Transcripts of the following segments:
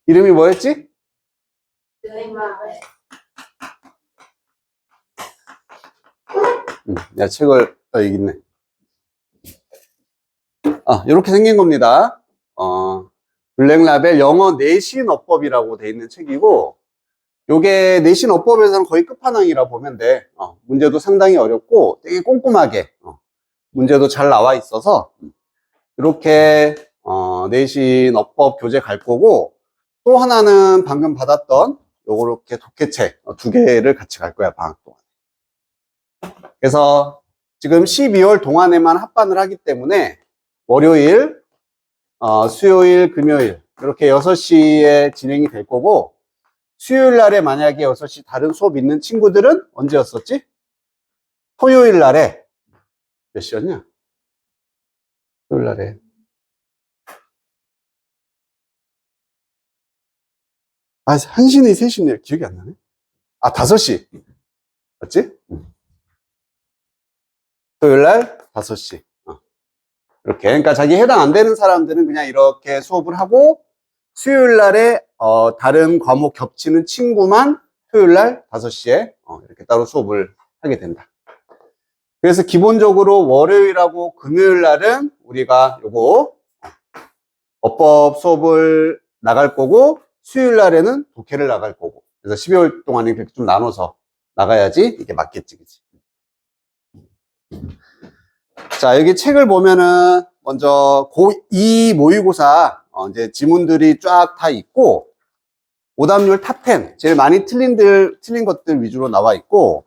이름이 뭐였지? 야, 책을, 여기 있네. 이렇게 생긴 겁니다. 블랙라벨 영어 내신 어법이라고 돼 있는 책이고, 요게 내신 어법에서는 거의 끝판왕이라 보면 돼. 문제도 상당히 어렵고 되게 꼼꼼하게 문제도 잘 나와 있어서 이렇게 내신 어법 교재 갈 거고, 또 하나는 방금 받았던 요렇게 독해책 2개를 같이 갈 거야, 방학 동안. 그래서 지금 12월 동안에만 합반을 하기 때문에 월요일, 수요일, 금요일 이렇게 6시에 진행이 될 거고, 수요일 날에 만약에 6시 다른 수업 있는 친구들은 언제였었지? 토요일 날에 몇 시였냐? 토요일 날에 1시니 3시니 기억이 안 나네. 5시 맞지? 토요일 날 5시 이렇게. 그러니까 자기 해당 안 되는 사람들은 그냥 이렇게 수업을 하고, 수요일 날에 다른 과목 겹치는 친구만 토요일 날 5시에 이렇게 따로 수업을 하게 된다. 그래서 기본적으로 월요일하고 금요일 날은 우리가 요거 어법 수업을 나갈 거고, 수요일 날에는 독해를 나갈 거고, 그래서 12월 동안에 이렇게 좀 나눠서 나가야지 이게 맞겠지, 그치? 자, 여기 책을 보면은 먼저 고2 모의고사 이제 지문들이 쫙 다 있고, 오답률 탑 10 제일 많이 틀린 것들 위주로 나와 있고,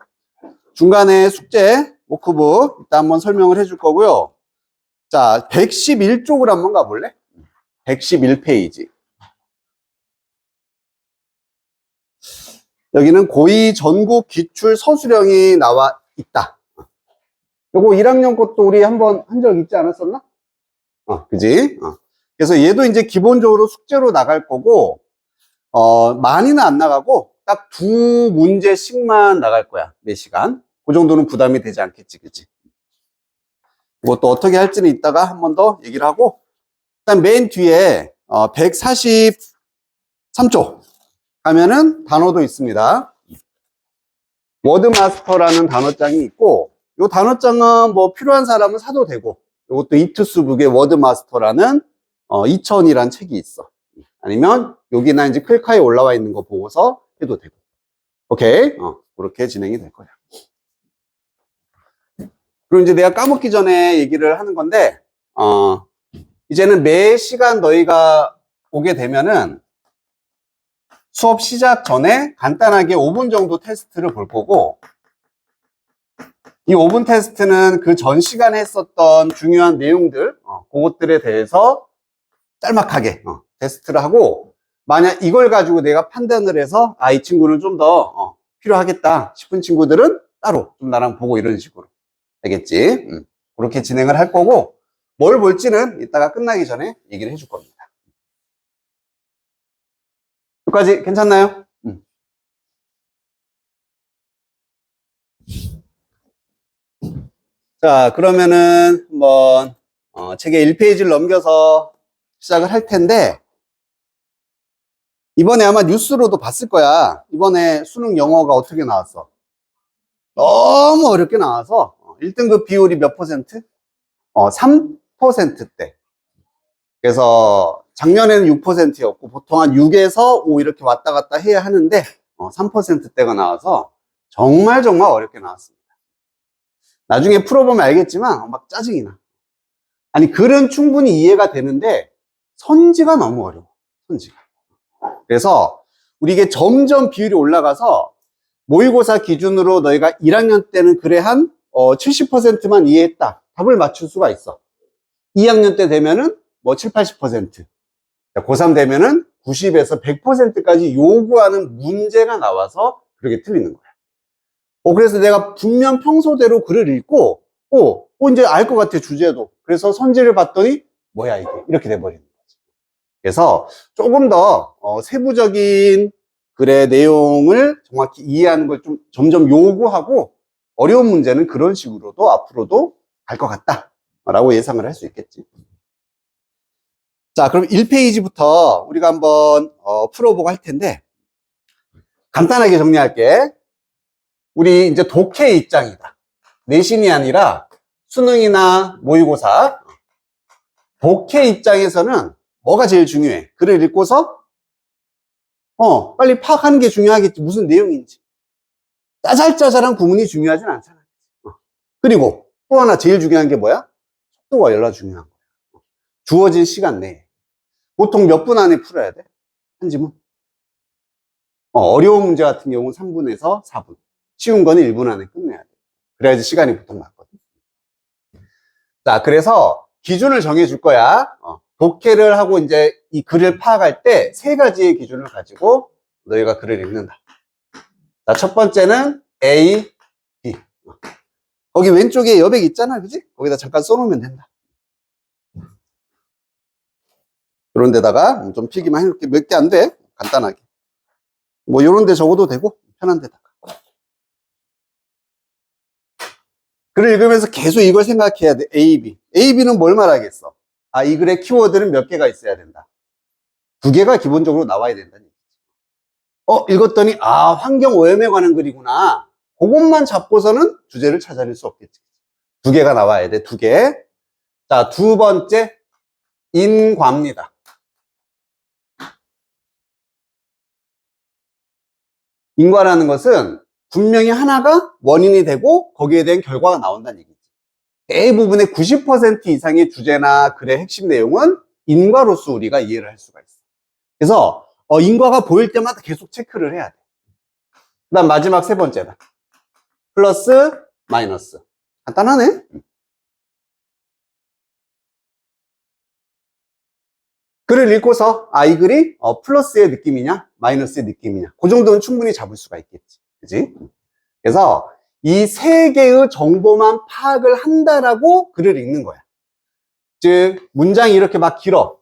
중간에 숙제 워크북 이따 한번 설명을 해줄 거고요. 자, 111쪽을 한번 가볼래? 111페이지. 여기는 고2 전국 기출 서술형이 나와 있다. 요거 1학년 것도 우리 한번 한 적 있지 않았었나? 그지? 그래서 얘도 이제 기본적으로 숙제로 나갈 거고, 많이는 안 나가고, 딱 2문제씩만 나갈 거야, 매 시간. 그 정도는 부담이 되지 않겠지, 그치? 이것도 어떻게 할지는 이따가 한 번 더 얘기를 하고, 일단 맨 뒤에, 143쪽 가면은 단어도 있습니다. 워드마스터라는 단어장이 있고, 이 단어장은 뭐 필요한 사람은 사도 되고, 이것도 이투스북의 워드마스터라는 2000이란 책이 있어. 아니면 여기나 이제 클카에 올라와 있는 거 보고서 해도 되고. 오케이? 그렇게 진행이 될 거야. 그리고 이제 내가 까먹기 전에 얘기를 하는 건데, 이제는 매 시간 너희가 오게 되면은 수업 시작 전에 간단하게 5분 정도 테스트를 볼 거고, 이 5분 테스트는 그 전 시간에 했었던 중요한 내용들, 그것들에 대해서 짤막하게 테스트를 하고, 만약 이걸 가지고 내가 판단을 해서 이 친구는 좀 더 필요하겠다 싶은 친구들은 따로 좀 나랑 보고 이런 식으로. 알겠지? 그렇게 진행을 할 거고, 뭘 볼지는 이따가 끝나기 전에 얘기를 해줄 겁니다. 여기까지 괜찮나요? 자, 그러면은 한번 책의 1페이지를 넘겨서 시작을 할 텐데, 이번에 아마 뉴스로도 봤을 거야. 이번에 수능 영어가 어떻게 나왔어? 너무 어렵게 나와서 1등급 비율이 몇 퍼센트? 3%대. 그래서 작년에는 6%였고 보통 한 6에서 5 이렇게 왔다 갔다 해야 하는데 3%대가 나와서 정말 어렵게 나왔습니다. 나중에 풀어보면 알겠지만 막 짜증이 나. 아니, 글은 충분히 이해가 되는데 선지가 너무 어려워. 선지가. 그래서 우리 이게 점점 비율이 올라가서 모의고사 기준으로 너희가 1학년 때는 그래 한 70%만 이해했다. 답을 맞출 수가 있어. 2학년 때 되면은 뭐 7, 80%. 고3 되면은 90에서 100%까지 요구하는 문제가 나와서 그렇게 틀리는 거야. 그래서 내가 분명 평소대로 글을 읽고, 이제 알 것 같아, 주제도. 그래서 선지를 봤더니, 뭐야, 이게. 이렇게 돼버리는 거지. 그래서 조금 더 세부적인 글의 내용을 정확히 이해하는 걸 좀 점점 요구하고, 어려운 문제는 그런 식으로도 앞으로도 갈 것 같다. 라고 예상을 할 수 있겠지. 자, 그럼 1페이지부터 우리가 한번 풀어보고 할 텐데, 간단하게 정리할게. 우리 이제 독해 입장이다. 내신이 아니라 수능이나 모의고사. 독해 입장에서는 뭐가 제일 중요해? 글을 읽고서 빨리 파악하는 게 중요하겠지. 무슨 내용인지. 짜잘짜잘한 구문이 중요하진 않잖아. 그리고 또 하나 제일 중요한 게 뭐야? 속도가 열나 중요한 거야. 주어진 시간 내에. 보통 몇 분 안에 풀어야 돼? 한 지문? 어려운 문제 같은 경우는 3분에서 4분. 쉬운 거는 1분 안에 끝내야 돼. 그래야지 시간이 보통 맞거든. 자, 그래서 기준을 정해 줄 거야. 독해를 하고 이제 이 글을 파악할 때 세 가지의 기준을 가지고 너희가 글을 읽는다. 자, 첫 번째는 A, B. 거기 왼쪽에 여백 있잖아, 그지? 거기다 잠깐 써놓으면 된다. 이런 데다가 좀 필기만 해놓을게. 몇 개 안 돼. 간단하게. 뭐, 요런 데 적어도 되고, 편한 데다가. 글을 읽으면서 계속 이걸 생각해야 돼. A, B. A, B는 뭘 말하겠어? 아, 이 글의 키워드는 몇 개가 있어야 된다. 2개가 기본적으로 나와야 된다는 얘기지. 읽었더니, 아, 환경 오염에 관한 글이구나. 그것만 잡고서는 주제를 찾아낼 수 없겠지. 2개가 나와야 돼, 2개. 자, 두 번째, 인과입니다. 인과라는 것은 분명히 하나가 원인이 되고 거기에 대한 결과가 나온다는 얘기지. 대부분의 90% 이상의 주제나 글의 핵심 내용은 인과로서 우리가 이해를 할 수가 있어. 그래서 인과가 보일 때마다 계속 체크를 해야 돼. 그 다음 마지막 세 번째다. 플러스, 마이너스. 간단하네. 글을 읽고서 이 글이 플러스의 느낌이냐 마이너스의 느낌이냐 그 정도는 충분히 잡을 수가 있겠지. 그지? 그래서 이 세 개의 정보만 파악을 한다라고 글을 읽는 거야. 즉 문장이 이렇게 막 길어.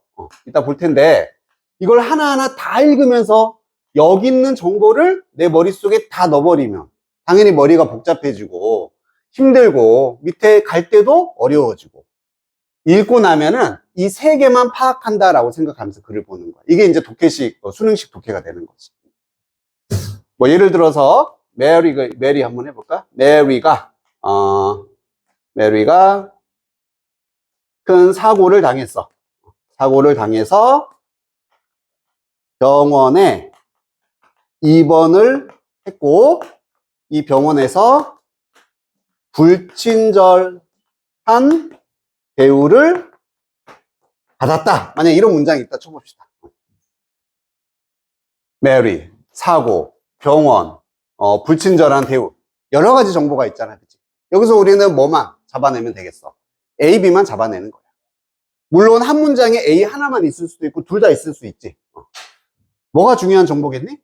이따 볼 텐데 이걸 하나하나 다 읽으면서 여기 있는 정보를 내 머릿속에 다 넣어버리면 당연히 머리가 복잡해지고 힘들고 밑에 갈 때도 어려워지고 읽고 나면은 이 세 개만 파악한다라고 생각하면서 글을 보는 거야. 이게 이제 독해식, 수능식 독해가 되는 거지. 뭐 예를 들어서 메리 한번 해볼까? 메리가 큰 사고를 당했어. 사고를 당해서 병원에 입원을 했고 이 병원에서 불친절한 대우를 받았다. 만약 이런 문장이 있다 쳐봅시다. 메리, 사고, 병원, 불친절한 대우. 여러 가지 정보가 있잖아. 그치? 여기서 우리는 뭐만 잡아내면 되겠어? A, B만 잡아내는 거야. 물론 한 문장에 A 하나만 있을 수도 있고 둘 다 있을 수 있지. 뭐가 중요한 정보겠니?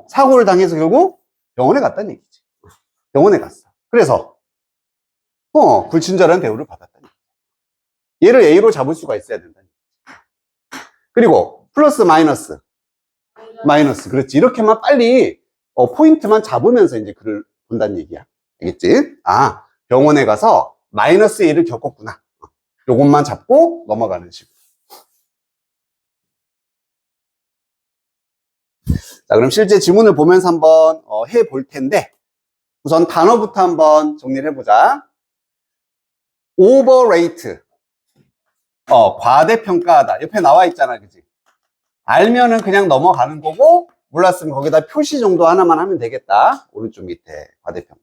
사고를 당해서 결국 병원에 갔다는 얘기지. 병원에 갔어. 그래서 불친절한 대우를 받았다는 얘기지. 얘를 A로 잡을 수가 있어야 된다는 얘기지. 그리고 플러스 마이너스. 마이너스. 그렇지. 이렇게만 빨리 포인트만 잡으면서 이제 글을 본다는 얘기야. 알겠지? 병원에 가서 마이너스 1을 겪었구나. 요것만 잡고 넘어가는 식으로. 자, 그럼 실제 지문을 보면서 한번 해볼 텐데 우선 단어부터 한번 정리를 해보자. overrate. 과대평가하다. 옆에 나와 있잖아. 그지? 알면은 그냥 넘어가는 거고 몰랐으면 거기다 표시 정도 하나만 하면 되겠다. 오른쪽 밑에 과대평가.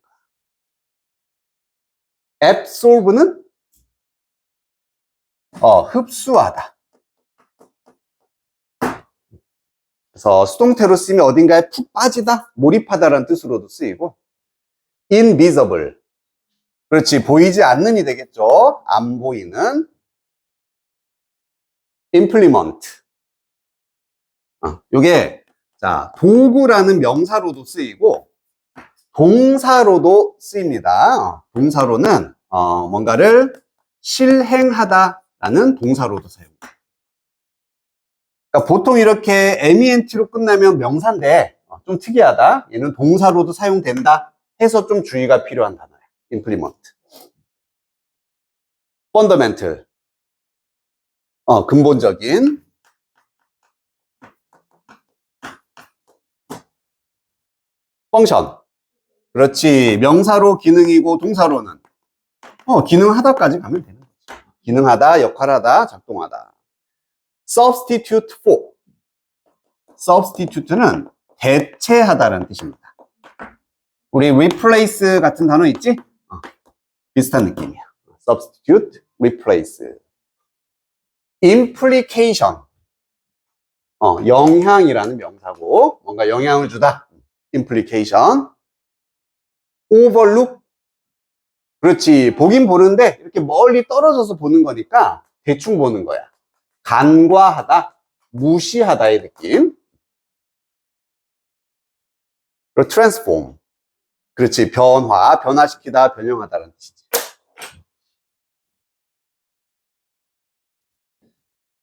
absorbe는 흡수하다. 그래서 수동태로 쓰면 어딘가에 푹 빠지다, 몰입하다라는 뜻으로도 쓰이고 invisible. 그렇지, 보이지 않는이 되겠죠. 안 보이는. implement. 요게 자, 도구라는 명사로도 쓰이고 동사로도 쓰입니다. 동사로는 뭔가를 실행하다라는 동사로도 사용합니다. 그러니까 보통 이렇게 MENT로 끝나면 명사인데 좀 특이하다. 얘는 동사로도 사용된다 해서 좀 주의가 필요한 단어야. implement. fundamental. 근본적인. 펑션. 그렇지. 명사로 기능이고 동사로는 기능하다까지 가면 되는 거지. 기능하다, 역할하다, 작동하다. substitute for. substitute는 대체하다라는 뜻입니다. 우리 replace 같은 단어 있지? 비슷한 느낌이야. substitute, replace. implication. 영향이라는 명사고 뭔가 영향을 주다. implication. overlook. 그렇지. 보긴 보는데 이렇게 멀리 떨어져서 보는 거니까 대충 보는 거야. 간과하다, 무시하다의 느낌. 그리고 transform. 그렇지. 변화시키다, 변형하다라는 뜻이지.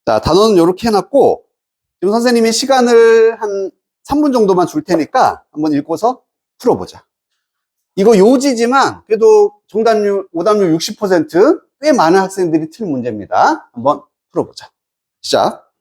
자, 단어는 이렇게 해놨고 지금 선생님이 시간을 한 3분 정도만 줄 테니까 한번 읽고서 풀어보자. 이거 요지지만 그래도 정답률, 오답률 60%꽤 많은 학생들이 틀 문제입니다. 한번 풀어보자. 시작.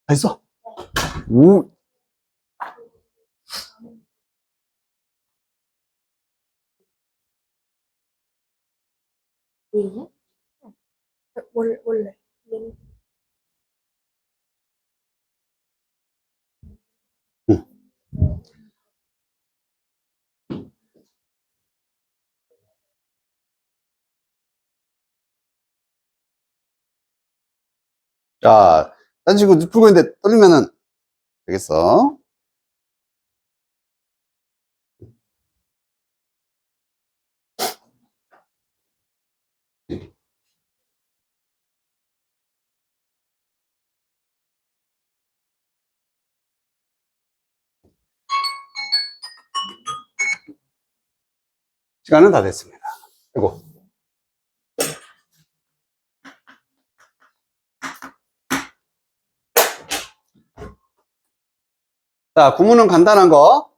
됐어. 오. 왜? 원래. 응. 자, 딴 식으로 풀고 있는데 떨리면은 되겠어. 시간은 다 됐습니다. 그리고 자, 구문은 간단한 거.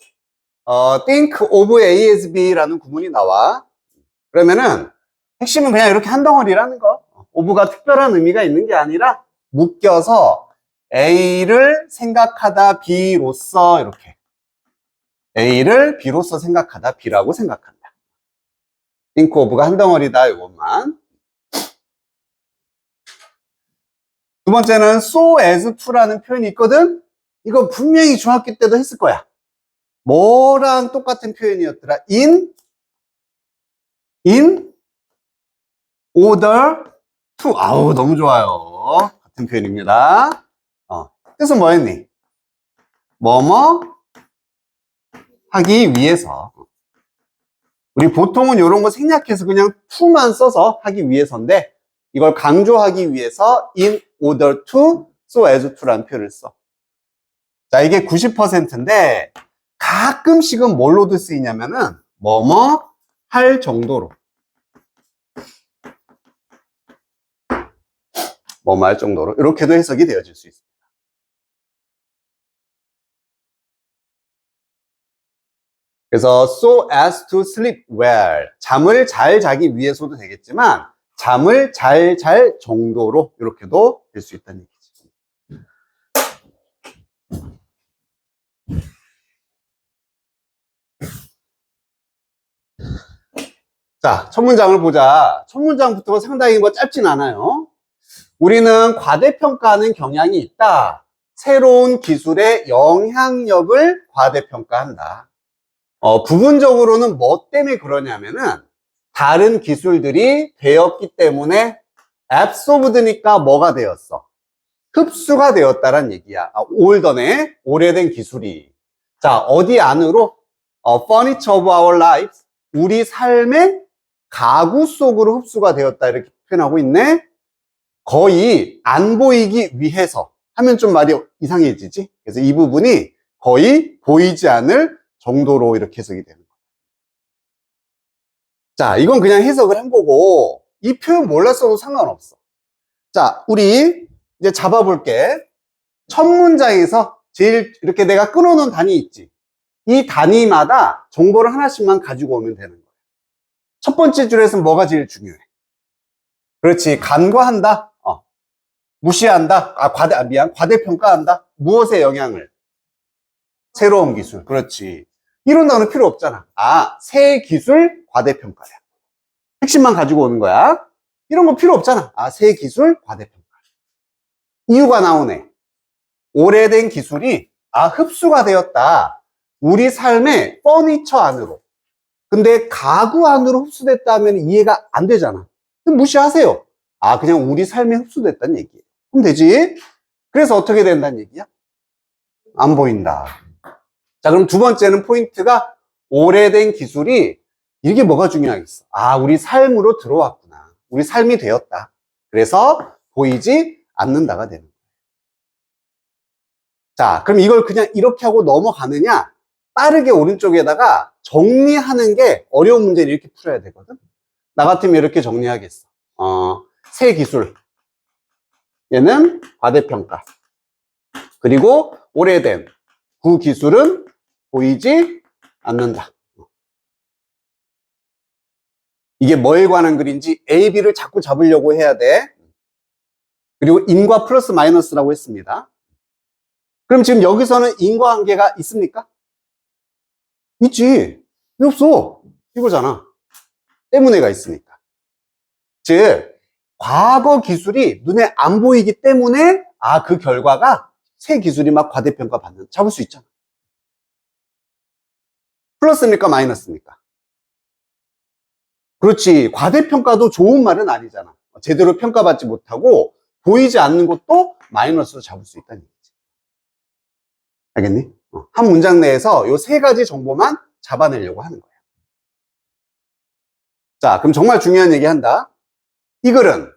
think of A as B라는 구문이 나와. 그러면은 핵심은 그냥 이렇게 한 덩어리라는 거. of가 특별한 의미가 있는 게 아니라 묶여서 A를 생각하다 B로서 이렇게 A를 B로서 생각하다 B라고 생각한다. think of가 한 덩어리다, 이것만. 두 번째는 so as to라는 표현이 있거든? 이거 분명히 중학교 때도 했을 거야. 뭐랑 똑같은 표현이었더라? in order to. 아우, 너무 좋아요. 같은 표현입니다. 뜻은 뭐였니? 뭐뭐 하기 위해서. 우리 보통은 이런 거 생략해서 그냥 to만 써서 하기 위해서인데, 이걸 강조하기 위해서 in order to, so as to라는 표현을 써. 자, 이게 90%인데 가끔씩은 뭘로도 쓰이냐면은 뭐뭐 할 정도로. 뭐뭐 할 정도로 이렇게도 해석이 되어질 수 있습니다. 그래서 so as to sleep well, 잠을 잘 자기 위해서도 되겠지만 잠을 잘 잘 정도로 이렇게도 될 수 있다는 얘기죠. 자, 첫 문장을 보자. 첫 문장부터가 상당히 짧진 않아요. 우리는 과대평가하는 경향이 있다. 새로운 기술의 영향력을 과대평가한다. 부분적으로는 뭐 때문에 그러냐면은 다른 기술들이 되었기 때문에 absorbed니까 뭐가 되었어? 흡수가 되었다란 얘기야. 올더네, 오래된 기술이. 자, 어디 안으로? furniture of our lives, 우리 삶의 가구 속으로 흡수가 되었다, 이렇게 표현하고 있네. 거의 안 보이기 위해서 하면 좀 말이 이상해지지. 그래서 이 부분이 거의 보이지 않을 정도로 이렇게 해석이 되는 거예요. 자, 이건 그냥 해석을 한 거고 이 표현 몰랐어도 상관없어. 자, 우리 이제 잡아볼게. 첫 문장에서 제일 이렇게 내가 끊어놓은 단위 있지. 이 단위마다 정보를 하나씩만 가지고 오면 되는 거예요. 첫 번째 줄에서는 뭐가 제일 중요해? 그렇지, 간과한다. 무시한다. 과대평가한다. 무엇의 영향을? 새로운 기술. 그렇지. 이런 단어 필요 없잖아. 새 기술 과대평가야. 핵심만 가지고 오는 거야. 이런 거 필요 없잖아. 새 기술 과대평가. 이유가 나오네. 오래된 기술이 흡수가 되었다. 우리 삶의 퍼니처 안으로. 근데 가구 안으로 흡수됐다 하면 이해가 안 되잖아. 그럼 무시하세요. 그냥 우리 삶에 흡수됐다는 얘기예요. 그럼 되지. 그래서 어떻게 된다는 얘기야? 안 보인다. 자, 그럼 두 번째는 포인트가 오래된 기술이, 이게 뭐가 중요하겠어? 우리 삶으로 들어왔구나. 우리 삶이 되었다. 그래서 보이지 않는다가 되는 거예요. 자, 그럼 이걸 그냥 이렇게 하고 넘어가느냐? 빠르게 오른쪽에다가 정리하는 게 어려운 문제를 이렇게 풀어야 되거든. 나 같으면 이렇게 정리하겠어. 새 기술. 얘는 과대평가. 그리고 오래된 구 기술은 보이지 않는다. 이게 뭐에 관한 글인지 A, B를 자꾸 잡으려고 해야 돼. 그리고 인과 플러스 마이너스라고 했습니다. 그럼 지금 여기서는 인과관계가 있습니까? 있지. 왜 없어? 이거잖아. 때문에가 있으니까. 즉, 과거 기술이 눈에 안 보이기 때문에 그 결과가 새 기술이 막 과대평가 받는, 잡을 수 있잖아. 플러스입니까? 마이너스입니까? 그렇지. 과대평가도 좋은 말은 아니잖아. 제대로 평가받지 못하고 보이지 않는 것도 마이너스로 잡을 수 있다는 얘기지. 알겠니? 한 문장 내에서 이 세 가지 정보만 잡아내려고 하는 거야. 자, 그럼 정말 중요한 얘기 한다. 이 글은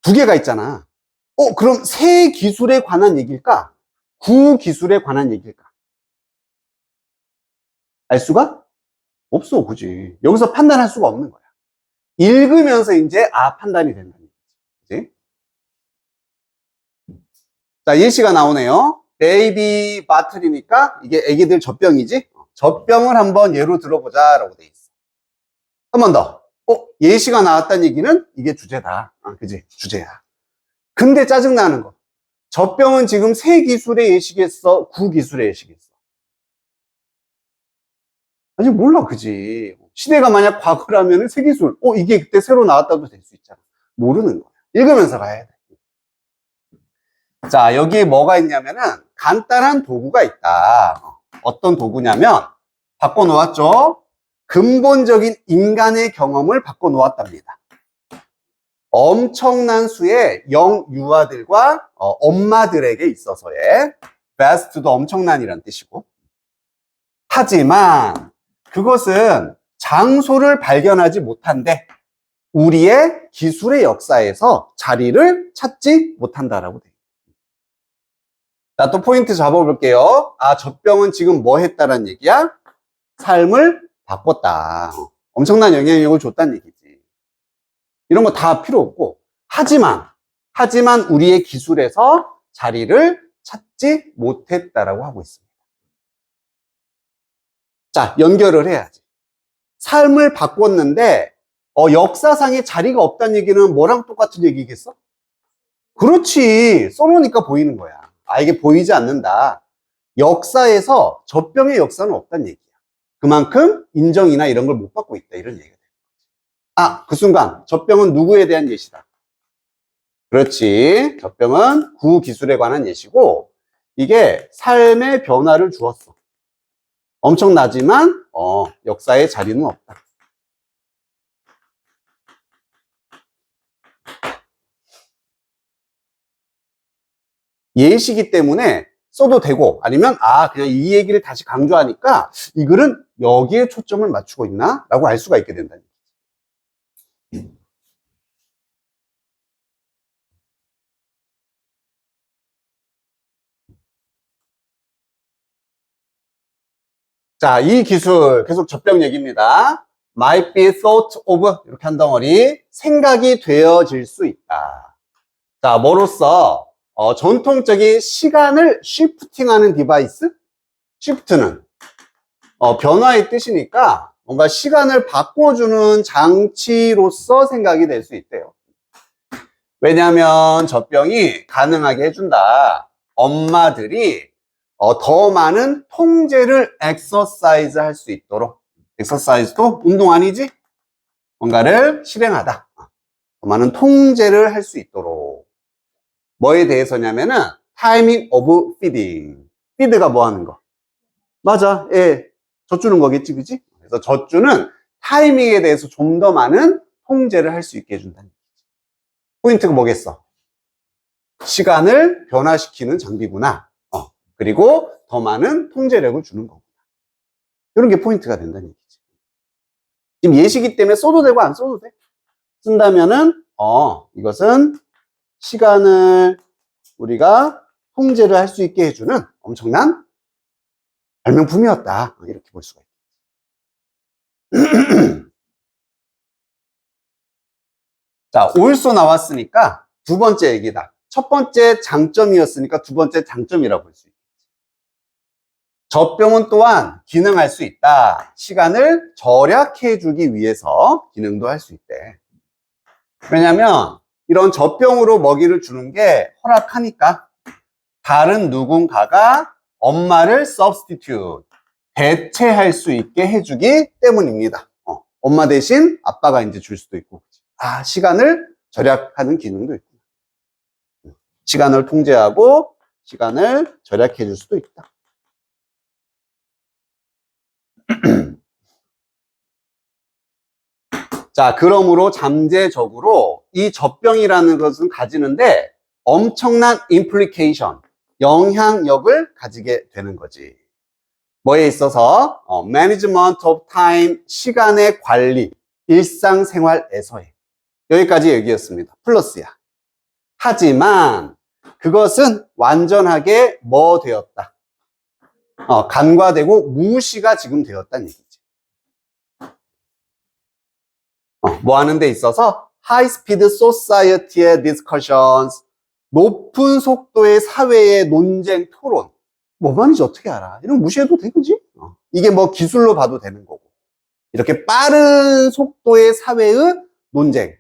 두 개가 있잖아. 그럼 새 기술에 관한 얘기일까? 구 기술에 관한 얘기일까? 알 수가 없어, 굳이. 여기서 판단할 수가 없는 거야. 읽으면서 이제 판단이 된다는 얘기지. 그치? 자, 예시가 나오네요. 베이비 바틀이니까 이게 애기들 젖병이지? 젖병을 한번 예로 들어보자 라고 돼 있어. 한 번 더. 예시가 나왔다는 얘기는 이게 주제다. 그지? 주제야. 근데 짜증나는 거. 젖병은 지금 새 기술의 예시겠어? 구 기술의 예시겠어? 아직 몰라, 그지? 시대가 만약 과거라면 세기술, 이게 그때 새로 나왔다도 될 수 있잖아. 모르는 거야. 읽으면서 가야 돼. 자, 여기에 뭐가 있냐면은 간단한 도구가 있다. 어떤 도구냐면 바꿔놓았죠? 근본적인 인간의 경험을 바꿔놓았답니다. 엄청난 수의 영유아들과 엄마들에게 있어서의 vast도 엄청난이란 뜻이고, 하지만 그것은 장소를 발견하지 못한데 우리의 기술의 역사에서 자리를 찾지 못한다라고 돼요. 자, 또 포인트 잡아볼게요. 젖병은 지금 뭐 했다는 얘기야? 삶을 바꿨다. 엄청난 영향력을 줬다는 얘기지. 이런 거 다 필요 없고, 하지만 우리의 기술에서 자리를 찾지 못했다라고 하고 있습니다. 자, 연결을 해야지. 삶을 바꿨는데 역사상에 자리가 없다는 얘기는 뭐랑 똑같은 얘기겠어? 그렇지. 써놓으니까 보이는 거야. 이게 보이지 않는다. 역사에서 젖병의 역사는 없다는 얘기야. 그만큼 인정이나 이런 걸 못 받고 있다. 이런 얘기가 되는 거지. 그 순간 젖병은 누구에 대한 예시다? 그렇지. 젖병은 구기술에 관한 예시고, 이게 삶의 변화를 주었어. 엄청나지만 역사에 자리는 없다. 예시기 때문에 써도 되고, 아니면 그냥 이 얘기를 다시 강조하니까 이 글은 여기에 초점을 맞추고 있나? 라고 알 수가 있게 된다는 얘기죠. 자, 이 기술 계속 젖병 얘기입니다. might be thought of, 이렇게 한 덩어리, 생각이 되어질 수 있다. 자, 뭐로써 전통적인 시간을 쉬프팅하는 디바이스? 쉬프트는 변화의 뜻이니까 뭔가 시간을 바꿔주는 장치로서 생각이 될 수 있대요. 왜냐하면 젖병이 가능하게 해준다. 엄마들이 더 많은 통제를 엑서사이즈 할 수 있도록, 엑서사이즈도 운동 아니지? 뭔가를 실행하다. 더 많은 통제를 할 수 있도록. 뭐에 대해서냐면은 타이밍 오브 피딩. 피드가 뭐 하는 거? 맞아. 젖 주는 거겠지, 그지? 그래서 젖 주는 타이밍에 대해서 좀 더 많은 통제를 할 수 있게 해준다는 얘기지. 포인트가 뭐겠어? 시간을 변화시키는 장비구나. 그리고 더 많은 통제력을 주는 거구나. 이런 게 포인트가 된다는 얘기지. 지금 예시기 때문에 써도 되고 안 써도 돼. 쓴다면은 이것은 시간을 우리가 통제를 할 수 있게 해주는 엄청난 발명품이었다. 이렇게 볼 수가 있다. 자, also 나왔으니까 두 번째 얘기다. 첫 번째 장점이었으니까 두 번째 장점이라고 볼 수 있다. 젖병은 또한 기능할 수 있다. 시간을 절약해 주기 위해서 기능도 할 수 있대. 왜냐면 이런 젖병으로 먹이를 주는 게 허락하니까 다른 누군가가 엄마를 substitute, 대체할 수 있게 해주기 때문입니다. 엄마 대신 아빠가 이제 줄 수도 있고. 시간을 절약하는 기능도 있고. 시간을 통제하고 시간을 절약해 줄 수도 있다. 자, 그러므로 잠재적으로 이 젖병이라는 것은 가지는데 엄청난 implication, 영향력을 가지게 되는 거지. 뭐에 있어서 management of time, 시간의 관리, 일상생활에서의. 여기까지 얘기였습니다. 플러스야. 하지만 그것은 완전하게 뭐 되었다? 간과되고 무시가 지금 되었다는 얘기지. 뭐 하는 데 있어서 high speed society의 discussions, 높은 속도의 사회의 논쟁, 토론. 뭐 말인지 어떻게 알아? 이런 무시해도 돼, 그지? 이게 뭐 기술로 봐도 되는 거고. 이렇게 빠른 속도의 사회의 논쟁.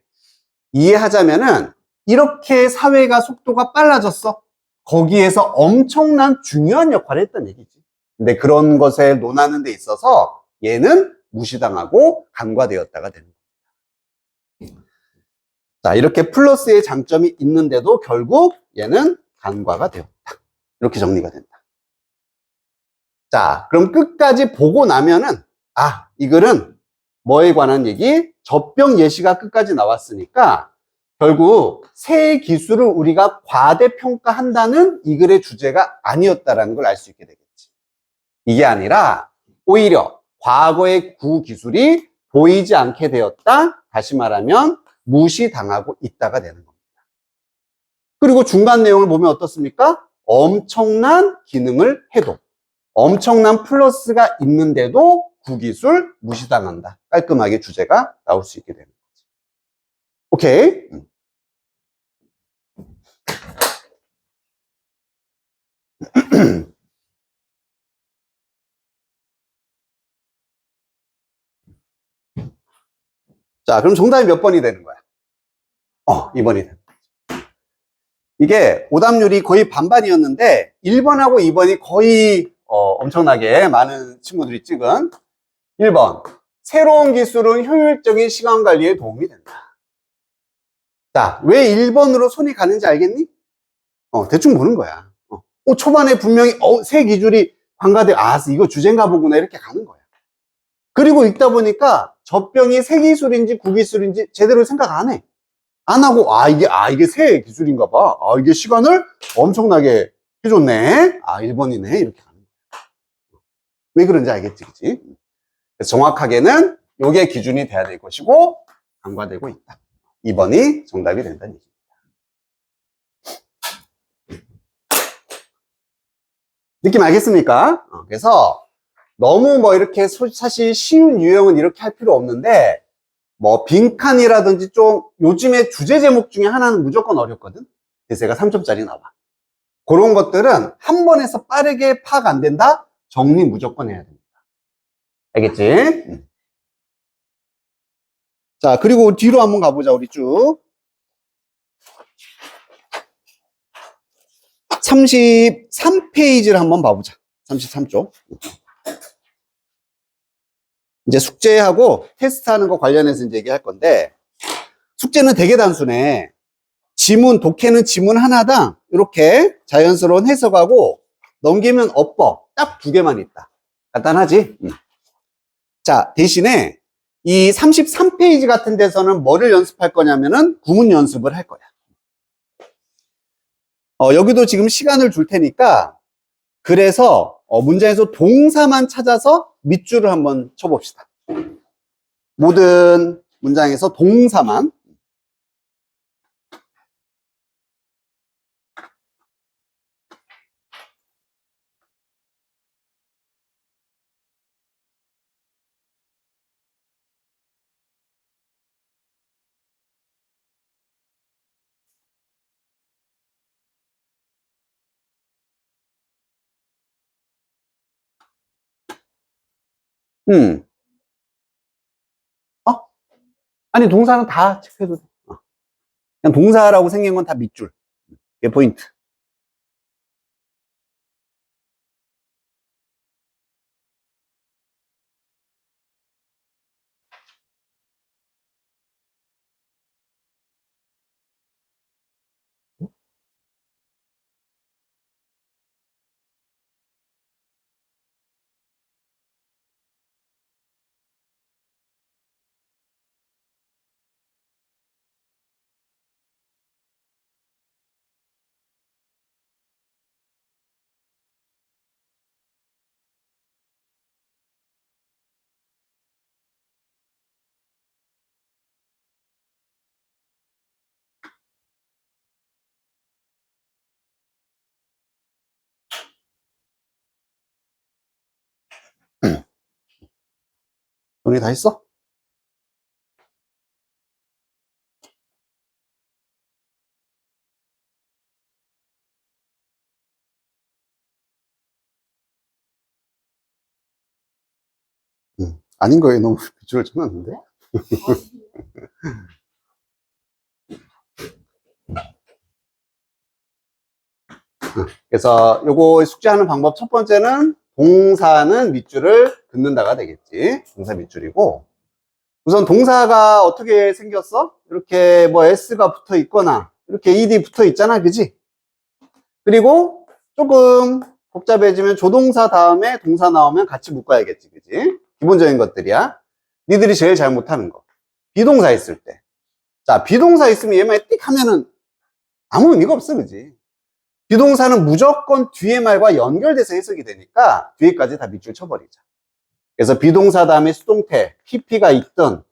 이해하자면은 이렇게 사회가 속도가 빨라졌어. 거기에서 엄청난 중요한 역할을 했다는 얘기지. 근데 그런 것에 논하는 데 있어서 얘는 무시당하고 간과되었다가 되는 겁니다. 자, 이렇게 플러스의 장점이 있는데도 결국 얘는 간과가 되었다. 이렇게 정리가 된다. 자, 그럼 끝까지 보고 나면은, 아, 이 글은 뭐에 관한 얘기? 젖병 예시가 끝까지 나왔으니까 결국 새 기술을 우리가 과대평가한다는 이 글의 주제가 아니었다라는 걸 알 수 있게 되겠지. 이게 아니라 오히려 과거의 구기술이 보이지 않게 되었다. 다시 말하면 무시당하고 있다가 되는 겁니다. 그리고 중간 내용을 보면 어떻습니까? 엄청난 기능을 해도 엄청난 플러스가 있는데도 구기술 무시당한다. 깔끔하게 주제가 나올 수 있게 되는 거죠. 오케이. 자, 그럼 정답이 몇 번이 되는 거야? 2번이 되는 거야. 이게 오답률이 거의 반반이었는데 1번하고 2번이 거의 엄청나게 많은 친구들이 찍은 1번. 새로운 기술은 효율적인 시간 관리에 도움이 된다. 자, 왜 1번으로 손이 가는지 알겠니? 대충 보는 거야. 초반에 분명히 새 기술이 관가돼, 이거 주제인가 보구나 이렇게 가는 거야. 그리고 읽다 보니까 젖병이 새 기술인지 구기술인지 제대로 생각 안 해. 안 하고 이게 새 기술인가 봐. 이게 시간을 엄청나게 해줬네. 1번이네. 이렇게 가는 거야. 왜 그런지 알겠지, 그치? 그래서 정확하게는 요게 기준이 돼야 될 것이고 간과되고 있다. 2번이 정답이 된다는 얘기입니다. 느낌 알겠습니까? 그래서 너무 이렇게 사실 쉬운 유형은 이렇게 할 필요 없는데 빈칸이라든지 좀 요즘에 주제 제목 중에 하나는 무조건 어렵거든. 그래서 얘가 3점짜리 나와. 그런 것들은 한 번에서 빠르게 파악 안 된다? 정리 무조건 해야 됩니다. 알겠지? 자, 그리고 뒤로 한번 가보자, 우리 쭉. 33페이지를 한번 봐보자. 33쪽. 이제 숙제하고 테스트하는 거 관련해서 이제 얘기할 건데, 숙제는 되게 단순해. 독해는 지문 하나당 이렇게 자연스러운 해석하고 넘기면 어법 딱 2개만 있다. 간단하지? 자, 대신에 이 33페이지 같은 데서는 뭐를 연습할 거냐면은 구문 연습을 할 거야. 여기도 지금 시간을 줄 테니까 그래서 문장에서 동사만 찾아서 밑줄을 한번 쳐봅시다. 모든 문장에서 동사만. 아니, 동사는 다 체크해도 돼. 그냥 동사라고 생긴 건 다 밑줄. 이게 포인트. 정리 다 했어? 아닌 거에 너무 밑줄을 쳐놨는데? 그래서 요거 숙제하는 방법 첫 번째는 동사는 밑줄을 긋는다가 되겠지. 동사 밑줄이고. 우선 동사가 어떻게 생겼어? 이렇게 뭐 s가 붙어 있거나 이렇게 ed 붙어 있잖아, 그지? 그리고 조금 복잡해지면 조동사 다음에 동사 나오면 같이 묶어야겠지, 그지? 기본적인 것들이야. 니들이 제일 잘 못하는 거. 비동사 있을 때. 자, 비동사 있으면 얘만 띡 하면은 아무 의미가 없어, 그지? 비동사는 무조건 뒤에 말과 연결돼서 해석이 되니까 뒤에까지 다 밑줄 쳐버리자. 그래서 비동사 다음에 수동태, pp가 있던,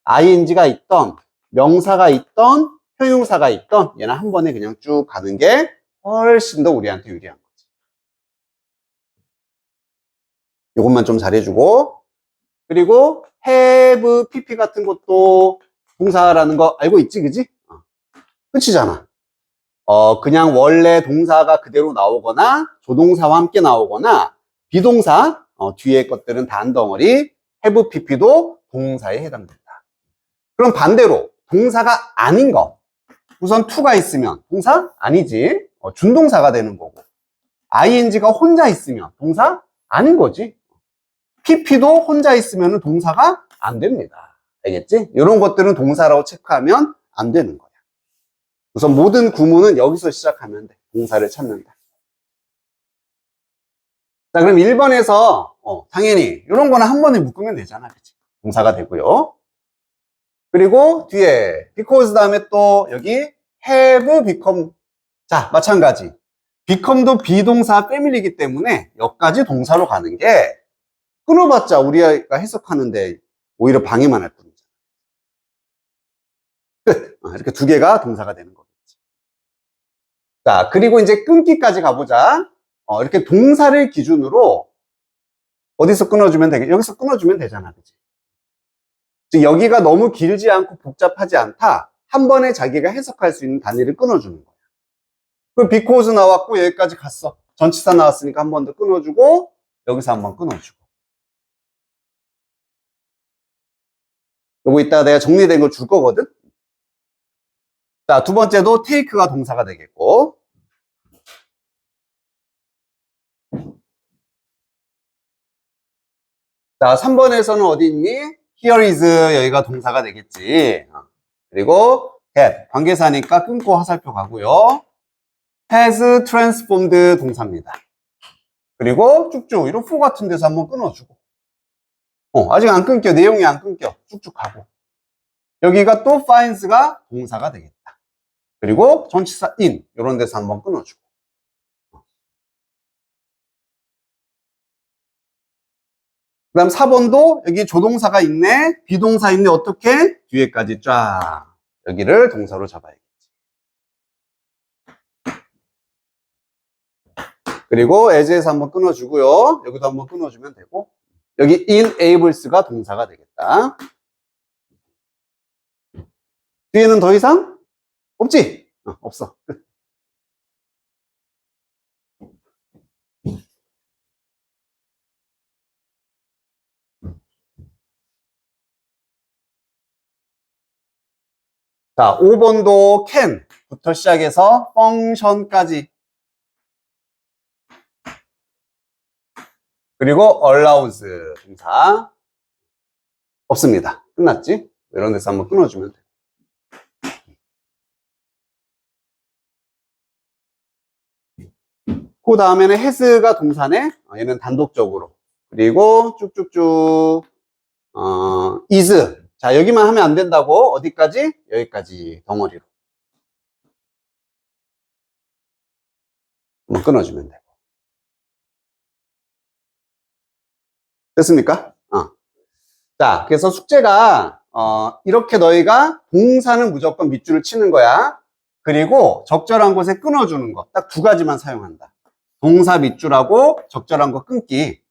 ing가 있던, 명사가 있던, 형용사가 있던 얘는 한 번에 그냥 쭉 가는 게 훨씬 더 우리한테 유리한 거지. 이것만 좀 잘해주고, 그리고 have, pp 같은 것도 동사라는 거 알고 있지, 그지? 끝이잖아. 그냥 원래 동사가 그대로 나오거나 조동사와 함께 나오거나 비동사 뒤에 것들은 다 한 덩어리. have, pp도 동사에 해당된다. 그럼 반대로 동사가 아닌 거, 우선 to가 있으면 동사 아니지. 준동사가 되는 거고, ing가 혼자 있으면 동사 아닌 거지. pp도 혼자 있으면 동사가 안 됩니다. 알겠지? 이런 것들은 동사라고 체크하면 안 되는 거야. 우선 모든 구문은 여기서 시작하면 돼. 동사를 찾는다. 자, 그럼 1번에서 당연히 이런 거는 한 번에 묶으면 되잖아, 그치? 동사가 되고요. 그리고 뒤에 because 다음에 또 여기 have, become. 자, 마찬가지. become도 비동사 패밀리이기 때문에 여기까지 동사로 가는 게 끊어봤자 우리가 해석하는데 오히려 방해만 할 뿐이잖아. 끝. 이렇게 두 개가 동사가 되는 거겠지. 자, 그리고 이제 끊기까지 가보자. 이렇게 동사를 기준으로 어디서 끊어주면 되겠? 여기서 끊어주면 되잖아, 그치? 즉 여기가 너무 길지 않고 복잡하지 않다. 한 번에 자기가 해석할 수 있는 단위를 끊어주는 거야. 그럼 because 나왔고 여기까지 갔어. 전치사 나왔으니까 한 번 더 끊어주고 여기서 한 번 끊어주고. 요거 이따가 내가 정리된 걸 줄 거거든. 자, 두 번째도 take가 동사가 되겠고. 자, 3번에서는 어디 있니? Here is 여기가 동사가 되겠지. 그리고 get 관계사니까 끊고 화살표 가고요. has transformed 동사입니다. 그리고 쭉쭉 이런 for 같은 데서 한번 끊어주고. 아직 안 끊겨. 내용이 안 끊겨. 쭉쭉 가고. 여기가 또 finds가 동사가 되겠다. 그리고 전치사 in 이런 데서 한번 끊어주고. 그 다음 4번도 여기 조동사가 있네, 비동사 있네. 어떻게? 뒤에까지 쫙 여기를 동사로 잡아야겠지. 그리고 as에서 한번 끊어주고요. 여기도 한번 끊어주면 되고, 여기 enables가 동사가 되겠다. 뒤에는 더 이상 없지? 없어. 끝. 자, 5번도 can부터 시작해서 function까지. 그리고 allows 동사 없습니다. 끝났지? 이런 데서 한번 끊어주면 돼. 그 다음에는 has가 동사네. 얘는 단독적으로. 그리고 쭉쭉쭉 is. 자, 여기만 하면 안 된다고. 어디까지? 여기까지 덩어리로 한번 끊어주면 되고. 됐습니까? 자, 그래서 숙제가 이렇게 너희가 동사는 무조건 밑줄을 치는 거야. 그리고 적절한 곳에 끊어주는 거. 딱 두 가지만 사용한다. 동사 밑줄하고 적절한 거 끊기.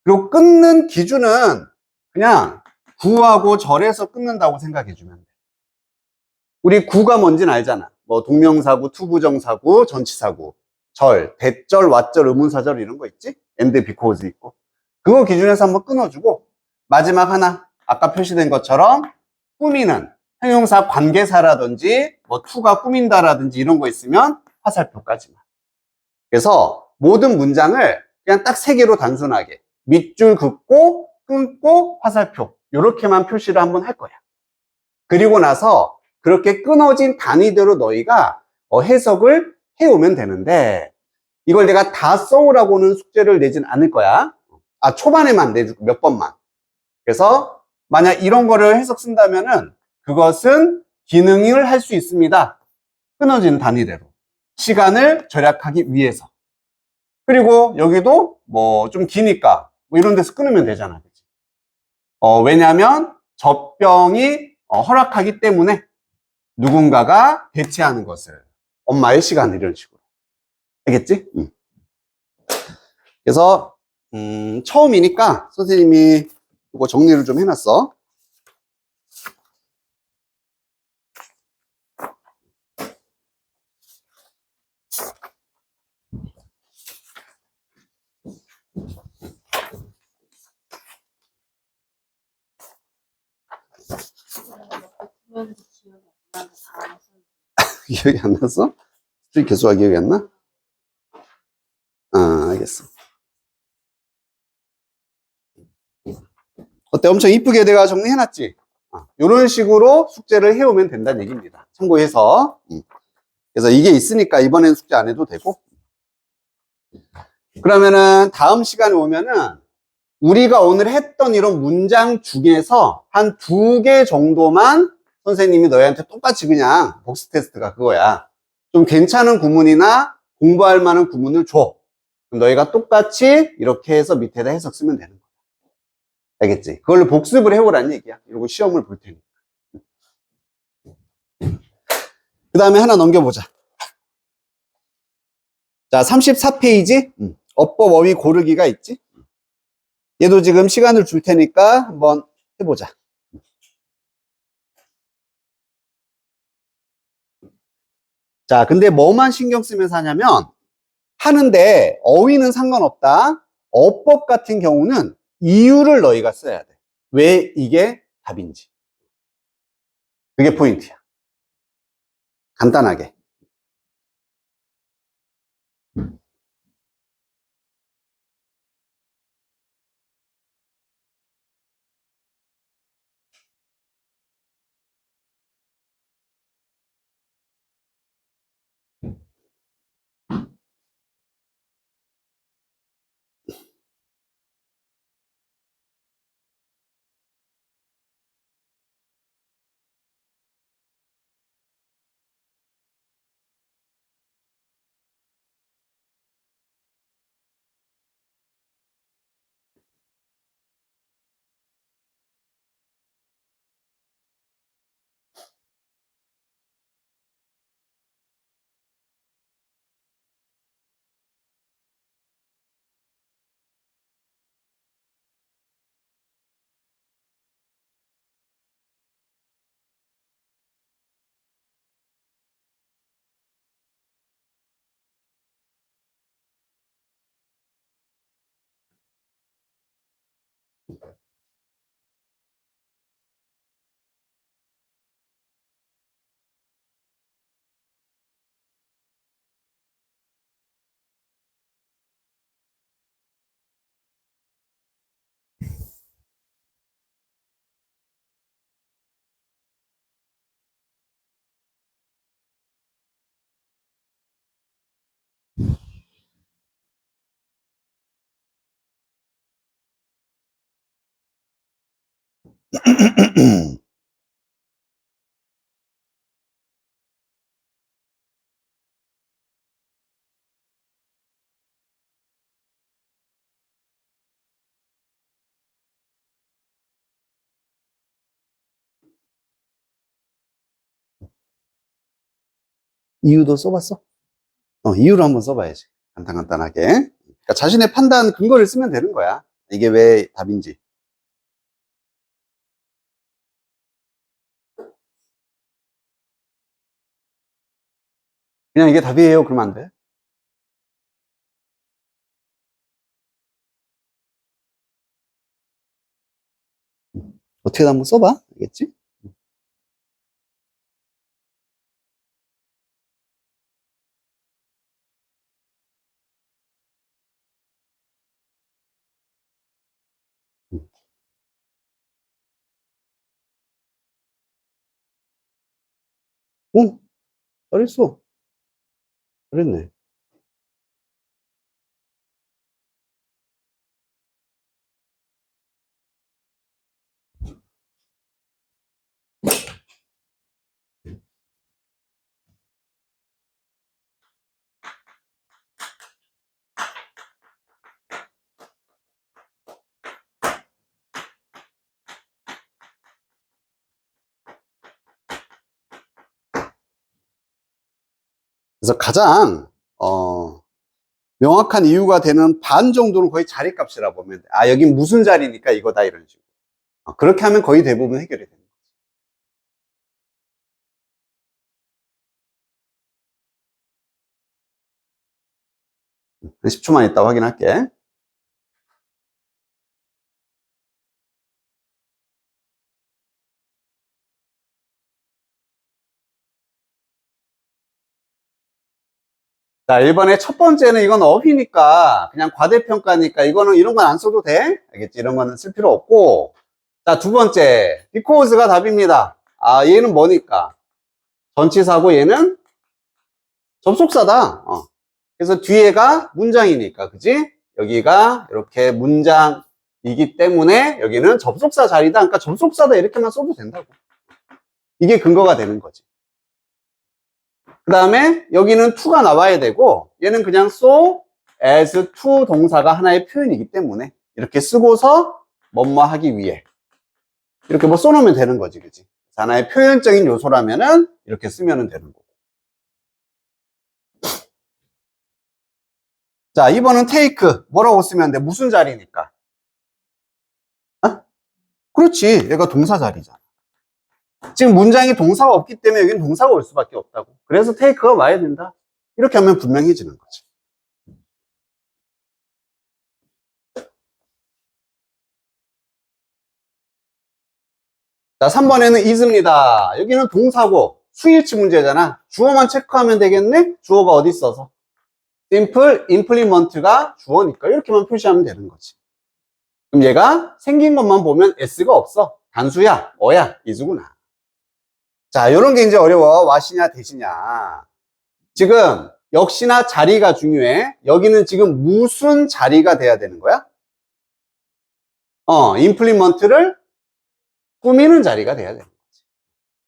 그리고 끊는 기준은 그냥 구하고 절에서 끊는다고 생각해주면 돼. 우리 구가 뭔지는 알잖아. 뭐 동명사구, 투부정사구, 전치사구, 절, 대절, 왓절, 의문사절 이런 거 있지? and, because 있고. 그거 기준에서 한번 끊어주고, 마지막 하나, 아까 표시된 것처럼 꾸미는 형용사 관계사라든지 뭐 to가 꾸민다라든지 이런 거 있으면 화살표까지만. 그래서 모든 문장을 그냥 딱 세 개로 단순하게 밑줄 긋고 끊고 화살표 이렇게만 표시를 한번 할 거야. 그리고 나서 그렇게 끊어진 단위대로 너희가 해석을 해오면 되는데 이걸 내가 다 써오라고는 숙제를 내진 않을 거야. 초반에만 내줄게, 몇 번만. 그래서 만약 이런 거를 해석 쓴다면은 그것은 기능을 할 수 있습니다. 끊어진 단위대로. 시간을 절약하기 위해서. 그리고 여기도 뭐 좀 기니까 뭐 이런 데서 끊으면 되잖아. 왜냐하면 젖병이 허락하기 때문에 누군가가 대체하는 것을. 엄마의 시간 이런 식으로. 알겠지? 그래서 처음이니까 선생님이 이거 정리를 좀 해놨어. 기억이 안 났어? 수직 개수가 기억이 안 나? 알겠어. 어때? 엄청 이쁘게 내가 정리해놨지? 이런 식으로 숙제를 해오면 된다는 얘기입니다. 참고해서. 그래서 이게 있으니까 이번엔 숙제 안 해도 되고. 그러면은 다음 시간에 오면은 우리가 오늘 했던 이런 문장 중에서 한 2개 정도만 선생님이 너희한테 똑같이 그냥 복습 테스트가 그거야. 좀 괜찮은 구문이나 공부할 만한 구문을 줘. 그럼 너희가 똑같이 이렇게 해서 밑에다 해석 쓰면 되는 거야. 알겠지? 그걸로 복습을 해오라는 얘기야. 이러고 시험을 볼 테니까. 그 다음에 하나 넘겨보자. 자, 34페이지. 어법 어휘 고르기가 있지? 얘도 지금 시간을 줄 테니까 한번 해보자. 자, 근데 뭐만 신경 쓰면서 하냐면, 하는데 어휘는 상관없다. 어법 같은 경우는 이유를 너희가 써야 돼. 왜 이게 답인지. 그게 포인트야. 간단하게. 이유도 써봤어? 이유를 한번 써봐야지. 간단하게. 그러니까 자신의 판단 근거를 쓰면 되는 거야. 이게 왜 답인지. 그냥 이게 답이에요. 그러면 안 돼. 어떻게든 한번 써봐. 알겠지? 어? 잘했어. 잘했네. 그래서 가장, 명확한 이유가 되는 반 정도는 거의 자리값이라 보면 돼. 아, 여긴 무슨 자리니까 이거다, 이런 식으로. 그렇게 하면 거의 대부분 해결이 됩니다. 10초만 있다 확인할게. 자, 1번의 첫 번째는 이건 어휘니까, 그냥 과대평가니까 이거는 이런 건 안 써도 돼? 알겠지? 이런 거는 쓸 필요 없고. 자, 두 번째, because가 답입니다. 아, 얘는 뭐니까? 전치사고 얘는 접속사다. 그래서 뒤에가 문장이니까, 그지? 여기가 이렇게 문장이기 때문에 여기는 접속사 자리다. 그러니까 접속사다 이렇게만 써도 된다고. 이게 근거가 되는 거지. 그 다음에 여기는 to가 나와야 되고 얘는 그냥 so, as, to 동사가 하나의 표현이기 때문에 이렇게 쓰고서 뭐뭐 하기 위해 이렇게 뭐 써놓으면 되는 거지, 그지? 하나의 표현적인 요소라면은 이렇게 쓰면 되는 거고. 자, 2번은 take 뭐라고 쓰면 돼? 무슨 자리니까? 어? 그렇지, 얘가 동사 자리잖아. 지금 문장이 동사가 없기 때문에 여기는 동사가 올 수밖에 없다고. 그래서 take가 와야 된다. 이렇게 하면 분명해지는 거지. 자, 3번에는 is입니다. 여기는 동사고 수일치 문제잖아. 주어만 체크하면 되겠네? 주어가 어디 있어서? simple implement가 주어니까 이렇게만 표시하면 되는 거지. 그럼 얘가 생긴 것만 보면 s가 없어. 단수야, 어야, is구나. 자, 이런 게 이제 어려워. what이냐, that이냐. 지금 역시나 자리가 중요해. 여기는 지금 무슨 자리가 돼야 되는 거야? implement를 꾸미는 자리가 돼야 되는 거지.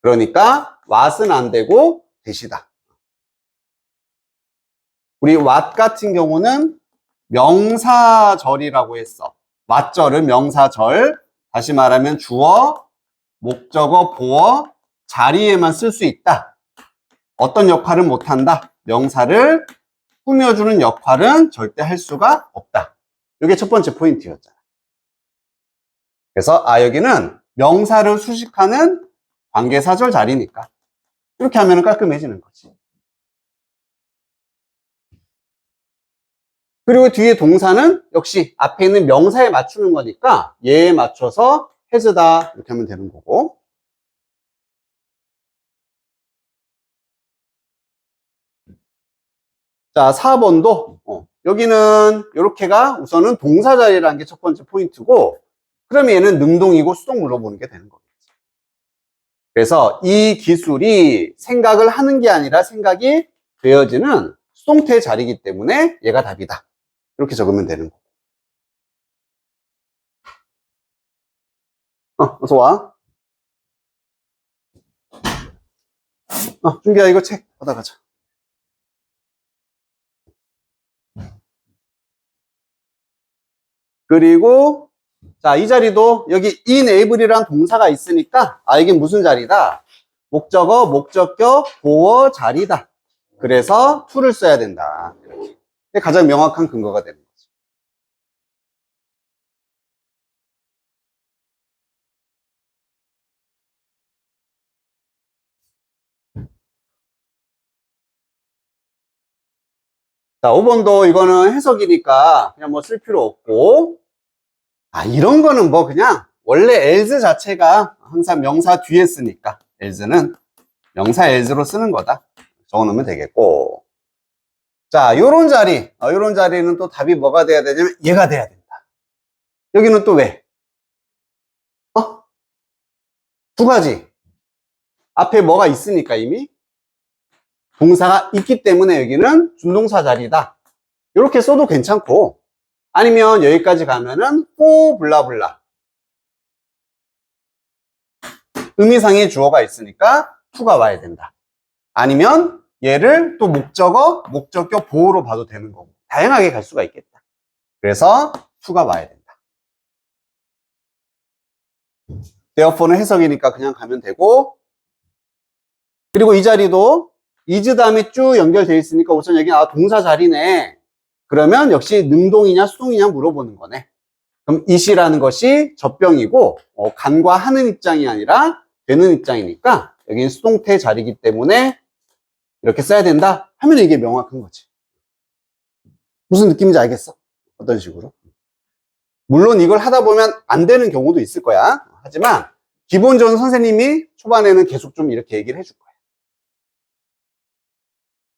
그러니까 what은 안 되고 that이다. 우리 what 같은 경우는 명사절이라고 했어. what절은 명사절. 다시 말하면 주어, 목적어, 보어, 자리에만 쓸 수 있다. 어떤 역할은 못한다. 명사를 꾸며주는 역할은 절대 할 수가 없다. 이게 첫 번째 포인트였잖아. 그래서 여기는 명사를 수식하는 관계사절 자리니까 이렇게 하면 깔끔해지는 거지. 그리고 뒤에 동사는 역시 앞에 있는 명사에 맞추는 거니까 얘에 맞춰서 has다 이렇게 하면 되는 거고. 자, 4번도 여기는 이렇게가 우선은 동사 자리라는 게 첫 번째 포인트고, 그러면 얘는 능동이고 수동 물어보는 게 되는 거겠지. 그래서 이 기술이 생각을 하는 게 아니라 생각이 되어지는 수동태 자리이기 때문에 얘가 답이다. 이렇게 적으면 되는 거고. 어서 와. 준비야, 이거 책 받아가자. 그리고 자, 이 자리도 여기 enable이란 동사가 있으니까 이게 무슨 자리다? 목적어, 목적격, 보어 자리다. 그래서 to를 써야 된다. 이렇게. 이게 가장 명확한 근거가 되는 거죠. 자, 5번도 이거는 해석이니까 그냥 뭐 쓸 필요 없고, 이런 거는 뭐 그냥 원래 else 자체가 항상 명사 뒤에 쓰니까 else는 명사 else로 쓰는 거다. 적어 놓으면 되겠고. 자, 요런 자리, 요런 자리는 또 답이 뭐가 돼야 되냐면 얘가 돼야 된다. 여기는 또 왜? 두 가지. 앞에 뭐가 있으니까 이미. 동사가 있기 때문에 여기는 준동사 자리다. 이렇게 써도 괜찮고, 아니면 여기까지 가면은 for 블라블라. 의미상의 주어가 있으니까 to가 와야 된다. 아니면 얘를 또 목적어, 목적격 보호로 봐도 되는 거고. 다양하게 갈 수가 있겠다. 그래서 to가 와야 된다. therefore는 해석이니까 그냥 가면 되고, 그리고 이 자리도 is 다음에 쭉 연결되어 있으니까 우선 여기 동사 자리네. 그러면 역시 능동이냐 수동이냐 물어보는 거네. 그럼 it이라는 것이 젖병이고 간과하는 입장이 아니라 되는 입장이니까 여기는 수동태 자리이기 때문에 이렇게 써야 된다 하면 이게 명확한 거지. 무슨 느낌인지 알겠어? 어떤 식으로? 물론 이걸 하다 보면 안 되는 경우도 있을 거야. 하지만 기본적으로 선생님이 초반에는 계속 좀 이렇게 얘기를 해줄 거야.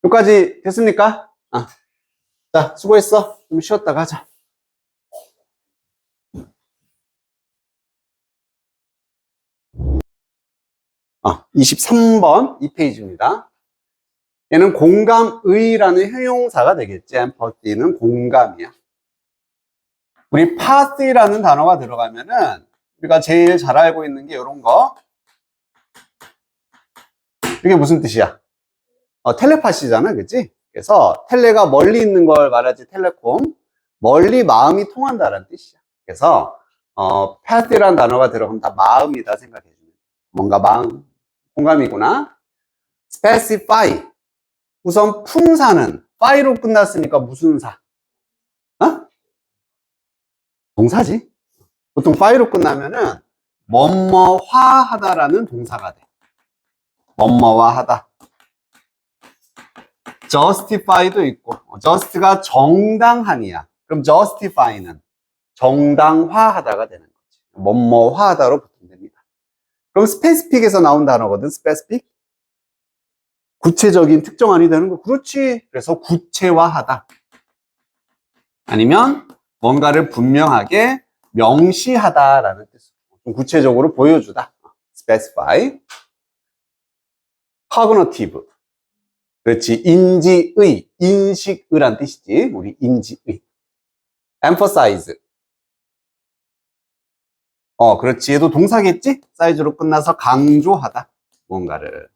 여기까지 됐습니까? 자, 수고했어. 좀 쉬었다가 하자. 23번 이 페이지입니다. 얘는 공감의라는 형용사가 되겠지. empathy는 공감이야. 우리 pathy라는 단어가 들어가면은 우리가 제일 잘 알고 있는 게 이런 거. 이게 무슨 뜻이야? 텔레파시잖아, 그치? 그래서 텔레가 멀리 있는 걸 말하지, 텔레콤. 멀리 마음이 통한다라는 뜻이야. 그래서 pathy라는 단어가 들어가면 다 마음이다 생각해주면 돼. 뭔가 마음, 공감이구나. specify. 우선 품사는 fy로 끝났으니까 무슨 사? 동사지. 보통 fy로 끝나면은 뭐뭐화 하다라는 동사가 돼. 뭐뭐화 하다. justify도 있고, just가 정당한이야. 그럼 justify는 정당화하다가 되는 거지. 뭐뭐화하다로 보통 됩니다. 그럼 specific에서 나온 단어거든. specific. 구체적인 특정한이 되는 거. 그렇지. 그래서 구체화하다. 아니면 뭔가를 분명하게 명시하다라는 뜻으로 좀 구체적으로 보여주다. specify. cognitive. 그렇지. 인지의, 인식의란 뜻이지. 우리 인지의. emphasize. 그렇지. 얘도 동사겠지? 사이즈로 끝나서 강조하다. 뭔가를.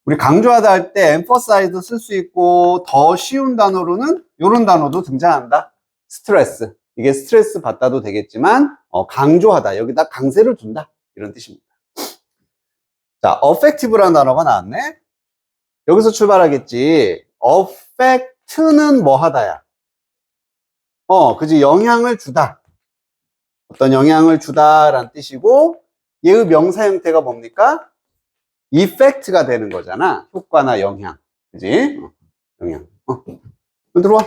우리 강조하다 할 때 emphasize 쓸 수 있고, 더 쉬운 단어로는 이런 단어도 등장한다. 스트레스. 이게 스트레스 받다도 되겠지만, 강조하다. 여기다 강세를 둔다. 이런 뜻입니다. 자, affective라는 단어가 나왔네. 여기서 출발하겠지. affect는 뭐 하다야? 그지. 영향을 주다. 어떤 영향을 주다라는 뜻이고, 얘의 명사 형태가 뭡니까? effect가 되는 거잖아. 효과나 영향. 그지? 영향. 들어와.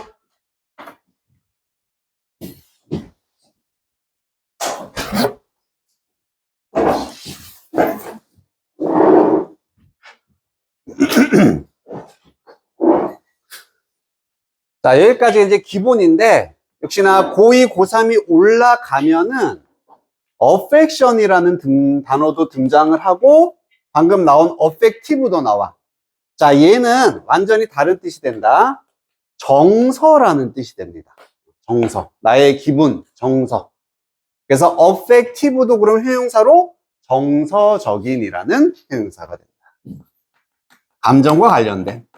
자, 여기까지 이제 기본인데, 역시나 고2, 고3이 올라가면은, affection이라는 단어도 등장을 하고, 방금 나온 affective도 나와. 자, 얘는 완전히 다른 뜻이 된다. 정서라는 뜻이 됩니다. 정서. 나의 기분, 정서. 그래서 affective도 그럼 형용사로 정서적인이라는 형용사가 된다. 감정과 관련된.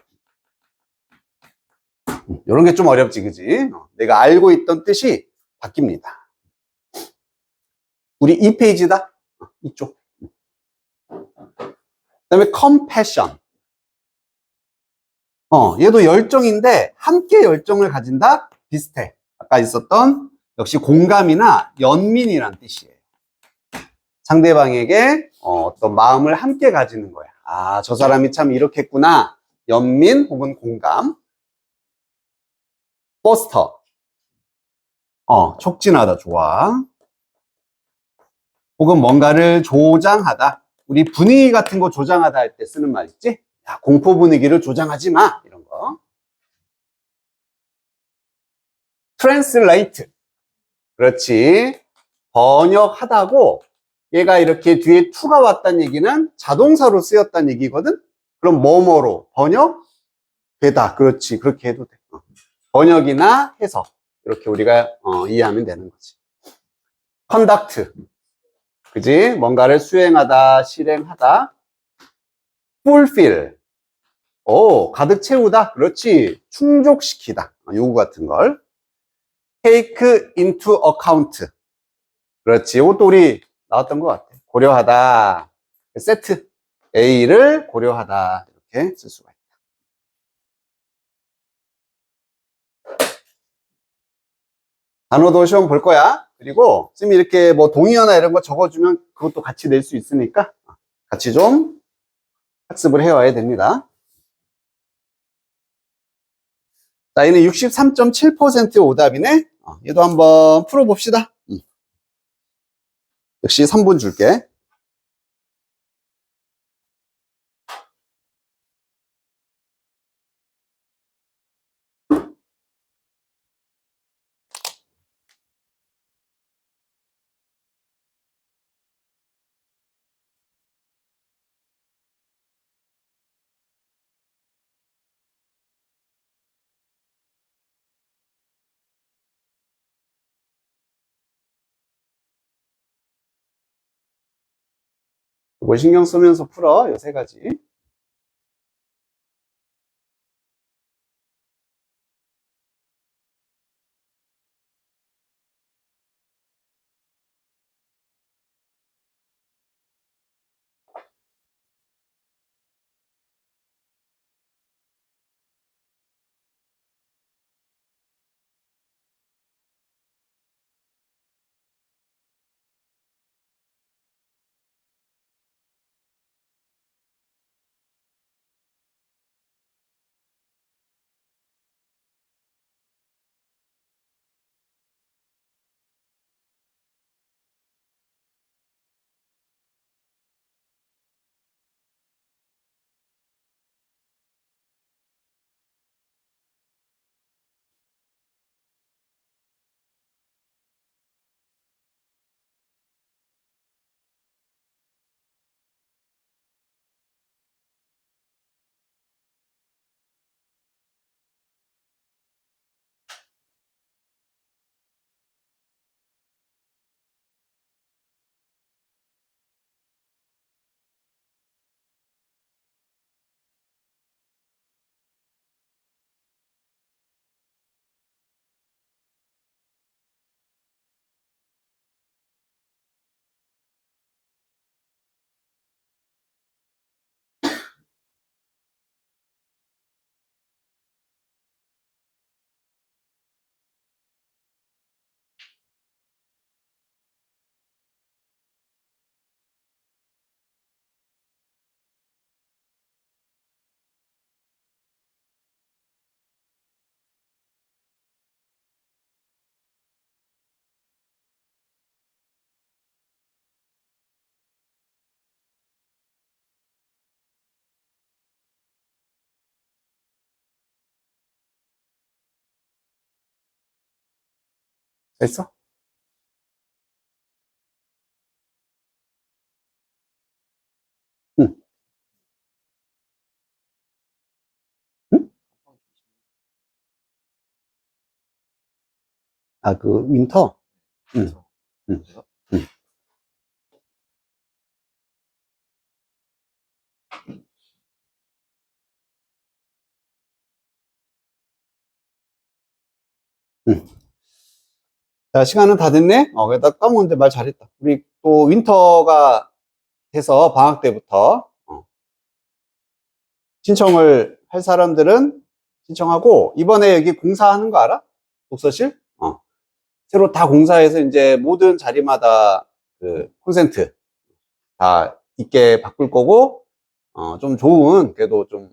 이런 게 좀 어렵지, 그지? 내가 알고 있던 뜻이 바뀝니다. 우리 이 페이지다. 이쪽. 그다음에 compassion. 얘도 열정인데 함께 열정을 가진다? 비슷해. 아까 있었던 역시 공감이나 연민이란 뜻이에요. 상대방에게 어떤 마음을 함께 가지는 거야. 아, 저 사람이 참 이렇게 했구나. 연민 혹은 공감. 포스터. 촉진하다. 좋아. 혹은 뭔가를 조장하다. 우리 분위기 같은 거 조장하다 할 때 쓰는 말 있지? 야, 공포 분위기를 조장하지 마. 이런 거. translate. 그렇지. 번역하다고 얘가 이렇게 뒤에 to가 왔다는 얘기는 자동사로 쓰였다는 얘기거든? 그럼 뭐뭐로 번역? 되다. 그렇지. 그렇게 해도 돼. 번역이나 해석. 이렇게 우리가 이해하면 되는 거지. conduct. 그지? 뭔가를 수행하다, 실행하다. fulfill. 오, 가득 채우다. 그렇지. 충족시키다. 요구 같은 걸. take into account. 그렇지. 이것도 우리 나왔던 것 같아. 고려하다. 세트. A를 고려하다. 이렇게 쓸 수가 있다. 단어도 시험 볼 거야. 그리고 쌤이 이렇게 뭐 동의어나 이런 거 적어주면 그것도 같이 낼 수 있으니까 같이 좀 학습을 해와야 됩니다. 자, 얘는 63.7%의 오답이네. 얘도 한번 풀어봅시다. 역시 3분 줄게. 이거 신경 쓰면서 풀어. 요 세 가지. 됐어? 응. 응? 아, 그 윈터? 응. 응. 응. 응. 자, 시간은 다 됐네? 그래도 까먹었는데 말 잘했다. 우리 또 윈터가 돼서 방학 때부터 신청을 할 사람들은 신청하고, 이번에 여기 공사하는 거 알아? 독서실? 새로 다 공사해서 이제 모든 자리마다 그 콘센트 다 있게 바꿀 거고, 좀 좋은, 그래도 좀,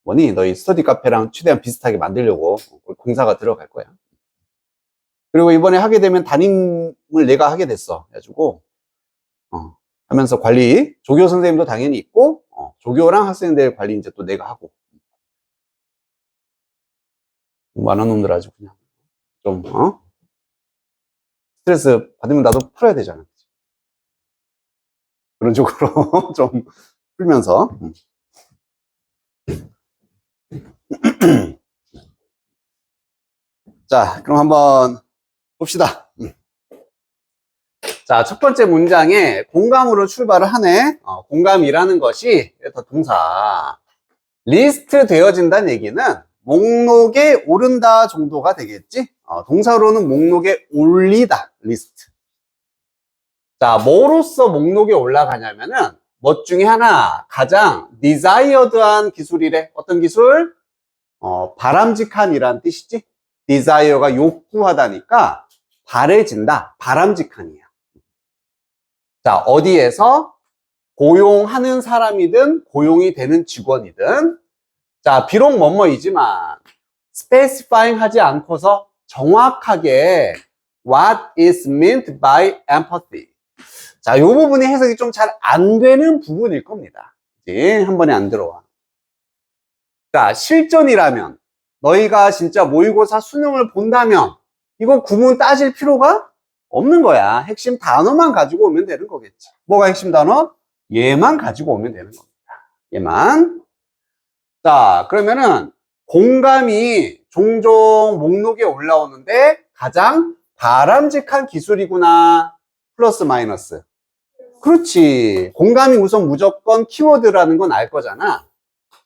뭐니, 너희 스터디 카페랑 최대한 비슷하게 만들려고 공사가 들어갈 거야. 그리고 이번에 하게 되면 담임을 내가 하게 됐어. 그래가지고, 하면서 관리, 조교 선생님도 당연히 있고, 조교랑 학생들 관리 이제 또 내가 하고. 많은 놈들 아주 그냥, 좀, 스트레스 받으면 나도 풀어야 되잖아. 그런 쪽으로 좀 풀면서. 자, 그럼 한번 봅시다. 자, 첫 번째 문장에 공감으로 출발을 하네. 공감이라는 것이 더 동사. 리스트 되어진다는 얘기는 목록에 오른다 정도가 되겠지? 동사로는 목록에 올리다, 리스트. 자, 뭐로써 목록에 올라가냐면은, 것 중에 하나, 가장 desired한 기술이래. 어떤 기술? 바람직한이란 뜻이지? desire가 요구하다니까, 바래진다, 바람직한이야. 자, 어디에서? 고용하는 사람이든, 고용이 되는 직원이든, 자, 비록 뭐뭐이지만, specifying 하지 않고서 정확하게 what is meant by empathy. 자, 이 부분이 해석이 좀 잘 안 되는 부분일 겁니다. 그치? 한 번에 안 들어와. 자, 실전이라면, 너희가 진짜 모의고사 수능을 본다면, 이거 구문 따질 필요가 없는 거야. 핵심 단어만 가지고 오면 되는 거겠지. 뭐가 핵심 단어? 얘만 가지고 오면 되는 겁니다. 얘만. 자, 그러면은, 공감이 종종 목록에 올라오는데, 가장 바람직한 기술이구나. 플러스 마이너스. 그렇지. 공감이 우선 무조건 키워드라는 건 알 거잖아.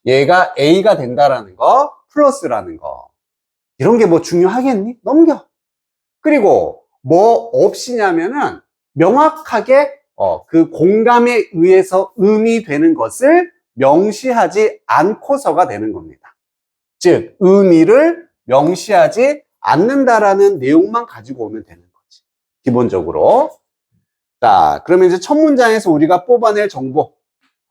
얘가 A가 된다라는 거, 플러스라는 거. 이런 게 뭐 중요하겠니? 넘겨. 그리고 뭐 없이냐면은 명확하게 그 공감에 의해서 의미되는 것을 명시하지 않고서가 되는 겁니다. 즉, 의미를 명시하지 않는다라는 내용만 가지고 오면 되는 거지. 기본적으로. 자, 그러면 이제 첫 문장에서 우리가 뽑아낼 정보.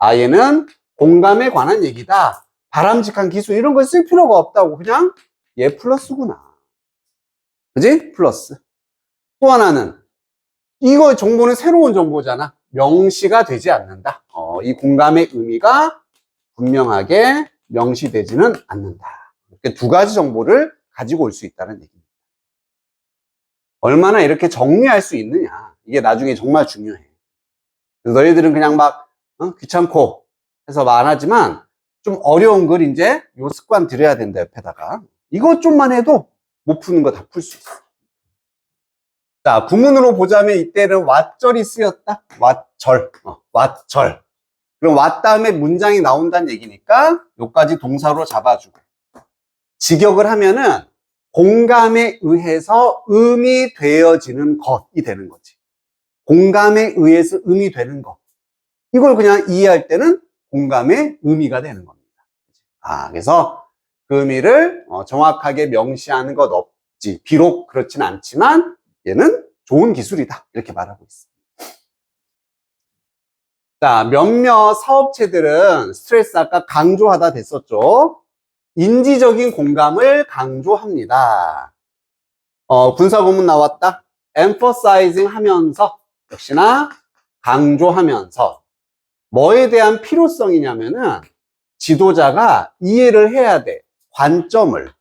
얘는 공감에 관한 얘기다. 바람직한 기술, 이런 걸 쓸 필요가 없다고. 그냥 얘 플러스구나. 그지? 플러스. 또 하나는, 이거 정보는 새로운 정보잖아. 명시가 되지 않는다. 이 공감의 의미가 분명하게 명시되지는 않는다. 이렇게 두 가지 정보를 가지고 올 수 있다는 얘기입니다. 얼마나 이렇게 정리할 수 있느냐. 이게 나중에 정말 중요해. 너희들은 그냥 막 귀찮고 해서 말하지만 좀 어려운 걸 이제 요 습관 들여야 된다. 옆에다가 이것 좀만 해도 못 푸는 거 다 풀 수 있어. 자, 구문으로 보자면 이때는 왓절이 쓰였다. 왓절. 왓절. 그럼 왓 다음에 문장이 나온다는 얘기니까 요까지 동사로 잡아주고 직역을 하면은 공감에 의해서 의미되어지는 것이 되는 거지. 공감에 의해서 의미되는 것. 이걸 그냥 이해할 때는 공감의 의미가 되는 겁니다. 그래서 그 의미를 정확하게 명시하는 것 없지. 비록 그렇진 않지만 얘는 좋은 기술이다. 이렇게 말하고 있습니다. 자, 몇몇 사업체들은 스트레스 아까 강조하다 됐었죠. 인지적인 공감을 강조합니다. 분사구문 나왔다. emphasizing 하면서 역시나 강조하면서 뭐에 대한 필요성이냐면은 지도자가 이해를 해야 돼. 관점을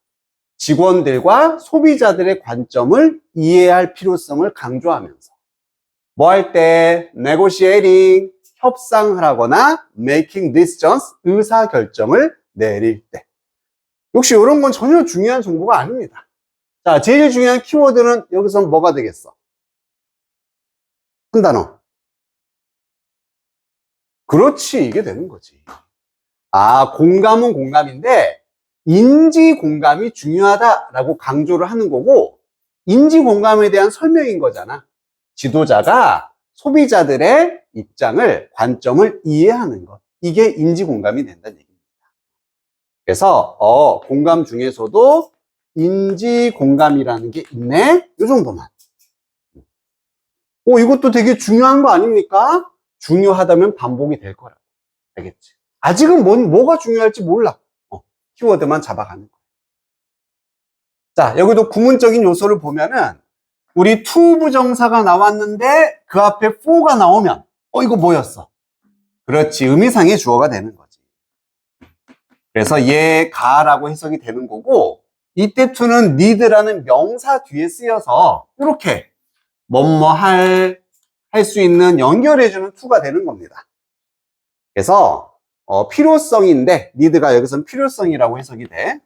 직원들과 소비자들의 관점을 이해할 필요성을 강조하면서 뭐 할 때 negotiating 협상을 하거나 making decisions 의사결정을 내릴 때 역시 이런 건 전혀 중요한 정보가 아닙니다. 자, 제일 중요한 키워드는 여기서 뭐가 되겠어? 한 단어. 그렇지, 이게 되는 거지. 공감은 공감인데 인지 공감이 중요하다라고 강조를 하는 거고 인지 공감에 대한 설명인 거잖아. 지도자가 소비자들의 입장을, 관점을 이해하는 것. 이게 인지 공감이 된다는 얘기입니다. 그래서 공감 중에서도 인지 공감이라는 게 있네. 이 정도만. 이것도 되게 중요한 거 아닙니까? 중요하다면 반복이 될 거라고. 알겠지? 아직은 뭐가 중요할지 몰라. 키워드만 잡아가는 거예요. 자, 여기도 구문적인 요소를 보면은 우리 to 부정사가 나왔는데 그 앞에 for가 나오면 이거 뭐였어? 그렇지, 의미상의 주어가 되는 거지. 그래서 얘가라고 해석이 되는 거고 이때 to는 need라는 명사 뒤에 쓰여서 이렇게 뭐뭐 할 수 있는 연결해주는 to가 되는 겁니다. 그래서 필요성인데, need가 여기서는 필요성이라고 해석이 돼.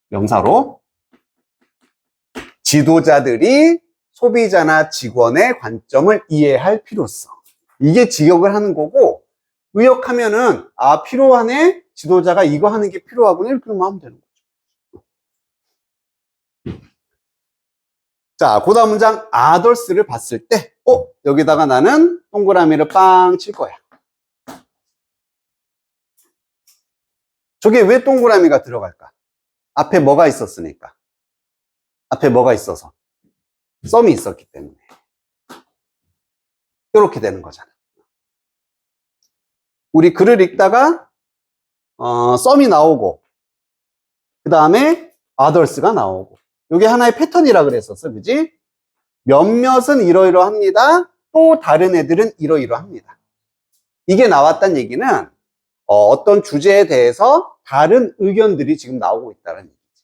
명사로. 지도자들이 소비자나 직원의 관점을 이해할 필요성. 이게 지역을 하는 거고, 의역하면은, 아, 필요하네? 지도자가 이거 하는 게 필요하구나. 이렇게 하면 되는 거죠. 자, 그 다음 문장, others를 봤을 때, 여기다가 나는 동그라미를 빵 칠 거야. 저게 왜 동그라미가 들어갈까? 앞에 뭐가 있었으니까. 앞에 뭐가 있어서. 썸이 있었기 때문에. 이렇게 되는 거잖아. 우리 글을 읽다가 썸이 나오고 그 다음에 others가 나오고 이게 하나의 패턴이라 그랬었어. 그지? 몇몇은 이러이러합니다. 또 다른 애들은 이러이러합니다. 이게 나왔다는 얘기는 어떤 주제에 대해서 다른 의견들이 지금 나오고 있다는 얘기지.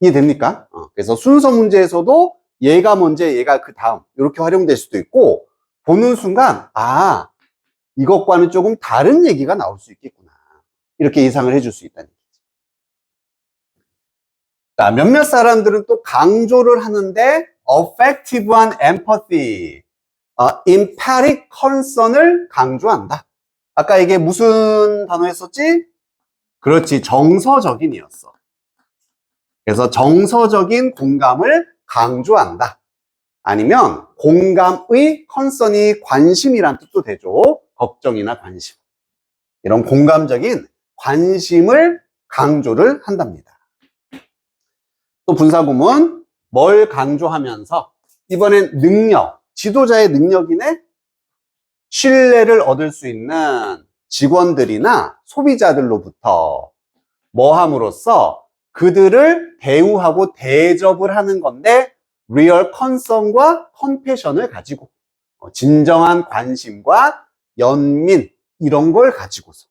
이해됩니까? 그래서 순서 문제에서도 얘가 먼저 얘가 그 다음 이렇게 활용될 수도 있고 보는 순간 아 이것과는 조금 다른 얘기가 나올 수 있겠구나. 이렇게 예상을 해줄 수 있다는 얘기죠. 자, 몇몇 사람들은 또 강조를 하는데 effective한 empathy, empathic concern을 강조한다. 아까 이게 무슨 단어였었지? 그렇지, 정서적인이었어. 그래서 정서적인 공감을 강조한다. 아니면 공감의 concern이 관심이란 뜻도 되죠. 걱정이나 관심. 이런 공감적인 관심을 강조를 한답니다. 또 분사구문, 뭘 강조하면서 이번엔 능력, 지도자의 능력이네? 신뢰를 얻을 수 있는 직원들이나 소비자들로부터 뭐 함으로써 그들을 대우하고 대접을 하는 건데 real concern과 compassion을 가지고 진정한 관심과 연민 이런 걸 가지고서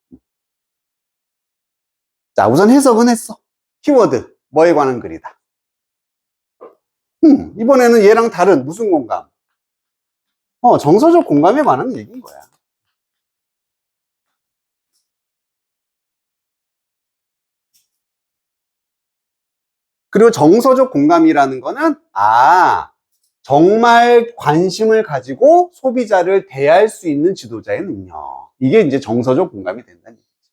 자 우선 해석은 했어. 키워드 뭐에 관한 글이다. 이번에는 얘랑 다른 무슨 공감? 정서적 공감에 관한 얘기인 거야. 그리고 정서적 공감이라는 거는 정말 관심을 가지고 소비자를 대할 수 있는 지도자의 능력. 이게 이제 정서적 공감이 된다는 얘기지.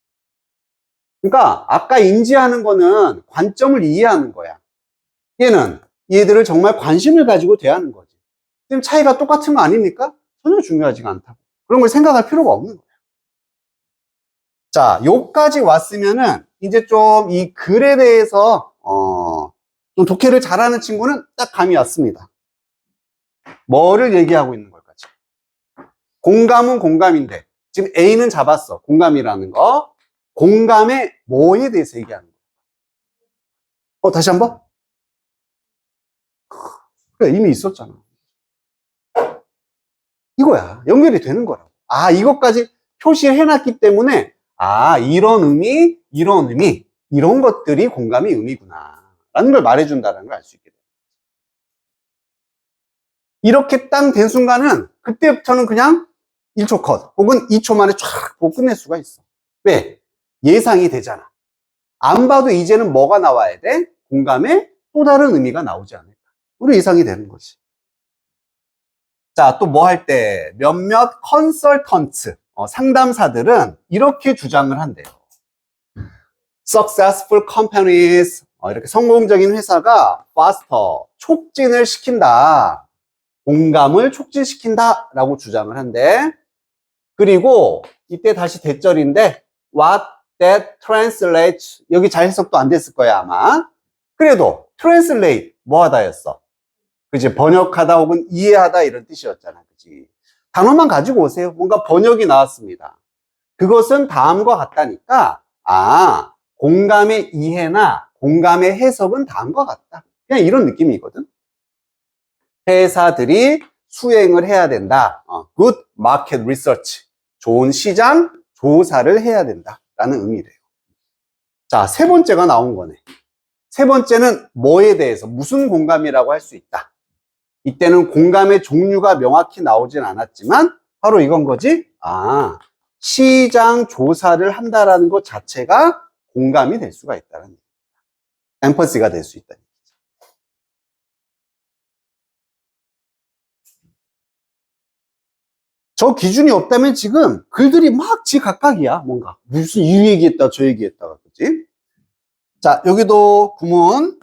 그러니까 아까 인지하는 거는 관점을 이해하는 거야. 얘는 얘들을 정말 관심을 가지고 대하는 거지. 지금 차이가 똑같은 거 아닙니까? 전혀 중요하지가 않다고. 그런 걸 생각할 필요가 없는 거야. 자, 요까지 왔으면은 이제 좀 이 글에 대해서 좀 독해를 잘하는 친구는 딱 감이 왔습니다. 뭐를 얘기하고 있는 걸까? 공감은 공감인데 지금 A는 잡았어. 공감이라는 거. 공감의 뭐에 대해서 얘기하는 거야? 다시 한번. 그래, 이미 있었잖아. 이거야. 연결이 되는 거라고. 이것까지 표시를 해놨기 때문에 이런 의미, 이런 의미, 이런 것들이 공감의 의미구나 라는 걸 말해준다는 걸 알 수 있게 돼요. 이렇게 땅 된 순간은 그때부터는 그냥 1초 컷 혹은 2초 만에 쫙 보고 끝낼 수가 있어. 왜? 예상이 되잖아. 안 봐도 이제는 뭐가 나와야 돼? 공감의 또 다른 의미가 나오지 않을까. 우리 예상이 되는 거지. 자, 또 뭐 할 때 몇몇 컨설턴트, 상담사들은 이렇게 주장을 한대요. Successful companies, 이렇게 성공적인 회사가 faster, 촉진을 시킨다. 공감을 촉진시킨다 라고 주장을 한대. 그리고 이때 다시 대절인데 what that translates, 여기 잘 해석도 안 됐을 거야 아마. 그래도 translate 뭐 하다였어? 그치, 번역하다 혹은 이해하다 이런 뜻이었잖아. 그치? 단어만 가지고 오세요. 뭔가 번역이 나왔습니다. 그것은 다음과 같다니까 공감의 이해나 공감의 해석은 다음과 같다. 그냥 이런 느낌이거든. 회사들이 수행을 해야 된다. Good market research. 좋은 시장 조사를 해야 된다라는 의미래요. 자, 세 번째가 나온 거네. 세 번째는 뭐에 대해서 무슨 공감이라고 할 수 있다. 이때는 공감의 종류가 명확히 나오진 않았지만 바로 이건 거지. 시장 조사를 한다라는 것 자체가 공감이 될 수가 있다는 얘기입니다. 엠퍼시가 될 수 있다. 저 기준이 없다면 지금 글들이 막 지각각이야. 뭔가 무슨 이 얘기했다 저 얘기했다가, 그치? 자, 여기도 구문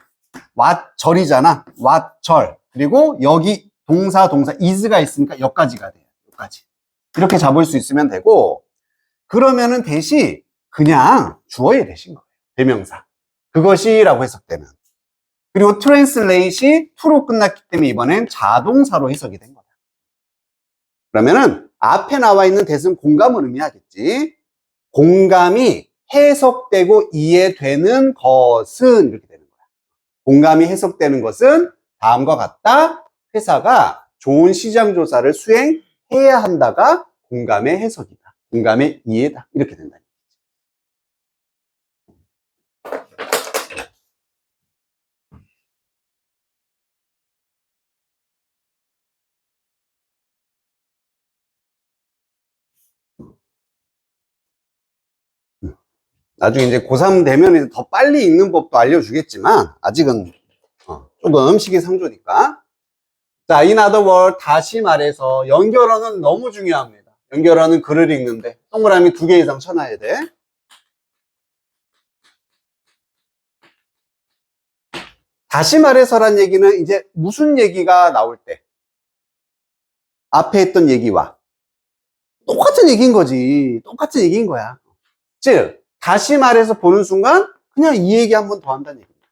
왓절이잖아. 왓절. 그리고 여기 동사 is가 있으니까 여기까지가 돼요. 여기까지. 이렇게 잡을 수 있으면 되고, 그러면은 대시 그냥 주어에 대신 거예요. 대명사. 그것이라고 해석되면. 그리고 트랜슬레이트이 to로 끝났기 때문에 이번엔 자동사로 해석이 된 거다. 그러면은 앞에 나와 있는 대은 공감을 의미하겠지. 공감이 해석되고 이해되는 것은 이렇게 되는 거야. 공감이 해석되는 것은 다음과 같다. 회사가 좋은 시장 조사를 수행해야 한다가 공감의 해석이다. 공감의 이해다. 이렇게 된다. 나중에 이제 고3 되면 더 빨리 읽는 법도 알려주겠지만, 아직은 조금 시기상조니까. 자, in other words, 다시 말해서 연결어는 너무 중요합니다. 연결어는 글을 읽는데 동그라미 2개 이상 쳐놔야 돼. 다시 말해서란 얘기는 이제 무슨 얘기가 나올 때 앞에 했던 얘기와 똑같은 얘기인 거지. 똑같은 얘기인 거야. 즉, 다시 말해서 보는 순간 그냥 이 얘기 한 번 더 한다는 얘기입니다.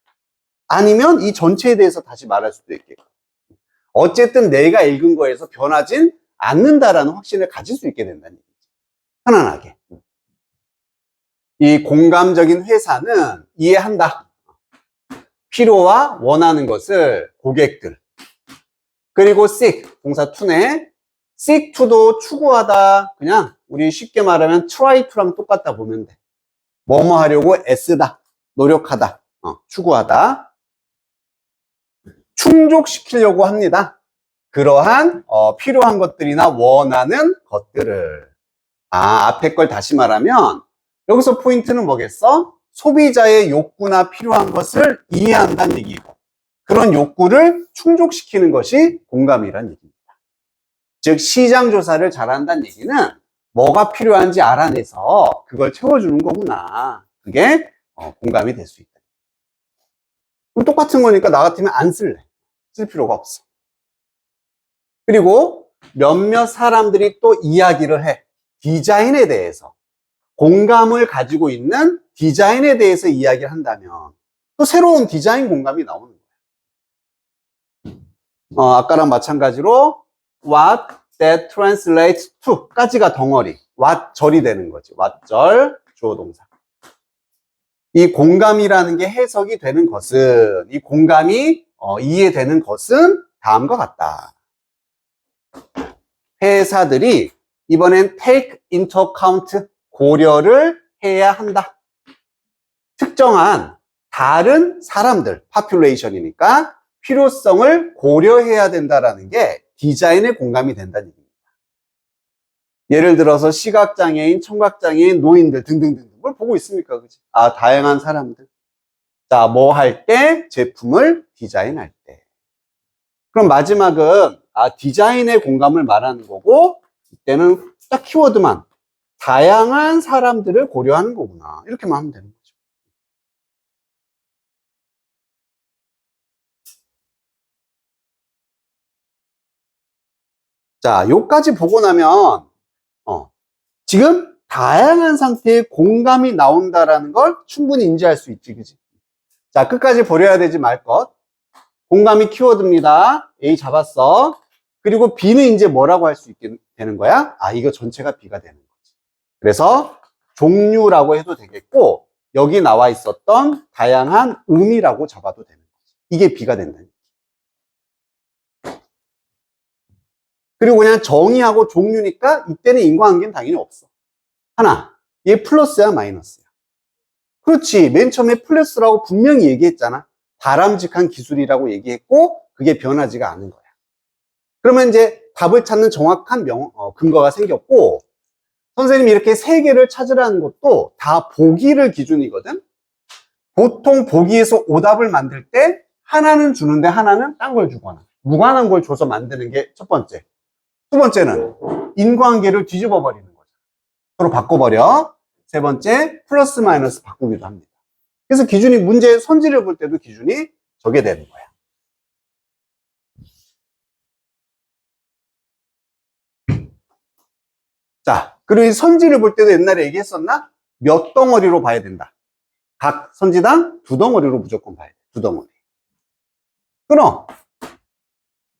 아니면 이 전체에 대해서 다시 말할 수도 있겠고. 어쨌든 내가 읽은 거에서 변하진 않는다라는 확신을 가질 수 있게 된다는 얘기죠. 편안하게. 이 공감적인 회사는 이해한다. 필요와 원하는 것을 고객들. 그리고 seek, 동사 to네. seek to도 추구하다. 그냥 우리 쉽게 말하면 try to랑 똑같다 보면 돼. 뭐뭐 하려고 애쓰다. 노력하다. 추구하다. 충족시키려고 합니다. 그러한 필요한 것들이나 원하는 것들을. 앞에 걸 다시 말하면 여기서 포인트는 뭐겠어? 소비자의 욕구나 필요한 것을 이해한다는 얘기고, 그런 욕구를 충족시키는 것이 공감이란 얘기입니다. 즉 시장 조사를 잘한다는 얘기는 뭐가 필요한지 알아내서 그걸 채워주는 거구나. 그게 공감이 될 수 있다. 그럼 똑같은 거니까 나 같으면 안 쓸래. 쓸 필요가 없어. 그리고 몇몇 사람들이 또 이야기를 해. 디자인에 대해서. 공감을 가지고 있는 디자인에 대해서 이야기를 한다면 또 새로운 디자인 공감이 나오는 거예요. 아까랑 마찬가지로 what that translates to 까지가 덩어리. what 절이 되는 거지. what 절 주어 동사. 이 공감이라는 게 해석이 되는 것은, 이 공감이 이해되는 것은 다음과 같다. 회사들이 이번엔 take into account, 고려를 해야 한다. 특정한 다른 사람들, population이니까 필요성을 고려해야 된다라는 게 디자인의 공감이 된다는 얘기입니다. 예를 들어서 시각장애인, 청각장애인, 노인들 등등등 뭘 보고 있습니까? 그치? 다양한 사람들. 자, 뭐 할 때? 제품을 디자인할 때. 그럼 마지막은 디자인의 공감을 말하는 거고, 이때는 딱 키워드만 다양한 사람들을 고려하는 거구나. 이렇게만 하면 되는 거죠. 자, 요까지 보고 나면 지금 다양한 상태의 공감이 나온다라는 걸 충분히 인지할 수 있지, 그지? 자, 끝까지 버려야 되지 말 것. 공감이 키워드입니다. A 잡았어. 그리고 B는 이제 뭐라고 할 수 있게 되는 거야? 이거 전체가 B가 되는 거지. 그래서 종류라고 해도 되겠고, 여기 나와 있었던 다양한 의미라고 잡아도 되는 거지. 이게 B가 된다는 거지. 그리고 그냥 정의하고 종류니까 이때는 인과관계는 당연히 없어. 하나, 얘 플러스야 마이너스야? 그렇지. 맨 처음에 플러스라고 분명히 얘기했잖아. 바람직한 기술이라고 얘기했고 그게 변하지가 않은 거야. 그러면 이제 답을 찾는 정확한 근거가 생겼고, 선생님이 이렇게 세 개를 찾으라는 것도 다 보기를 기준이거든. 보통 보기에서 오답을 만들 때 하나는 주는데 하나는 딴 걸 주거나 무관한 걸 줘서 만드는 게 첫 번째. 두 번째는 인과관계를 뒤집어 버리는 거죠. 서로 바꿔버려. 세 번째, 플러스 마이너스 바꾸기도 합니다. 그래서 기준이 문제 선지를 볼 때도 기준이 저게 되는 거야. 자, 그리고 이 선지를 볼 때도 옛날에 얘기했었나? 몇 덩어리로 봐야 된다. 각 선지당 두 덩어리로 무조건 봐야 돼. 두 덩어리. 끊어.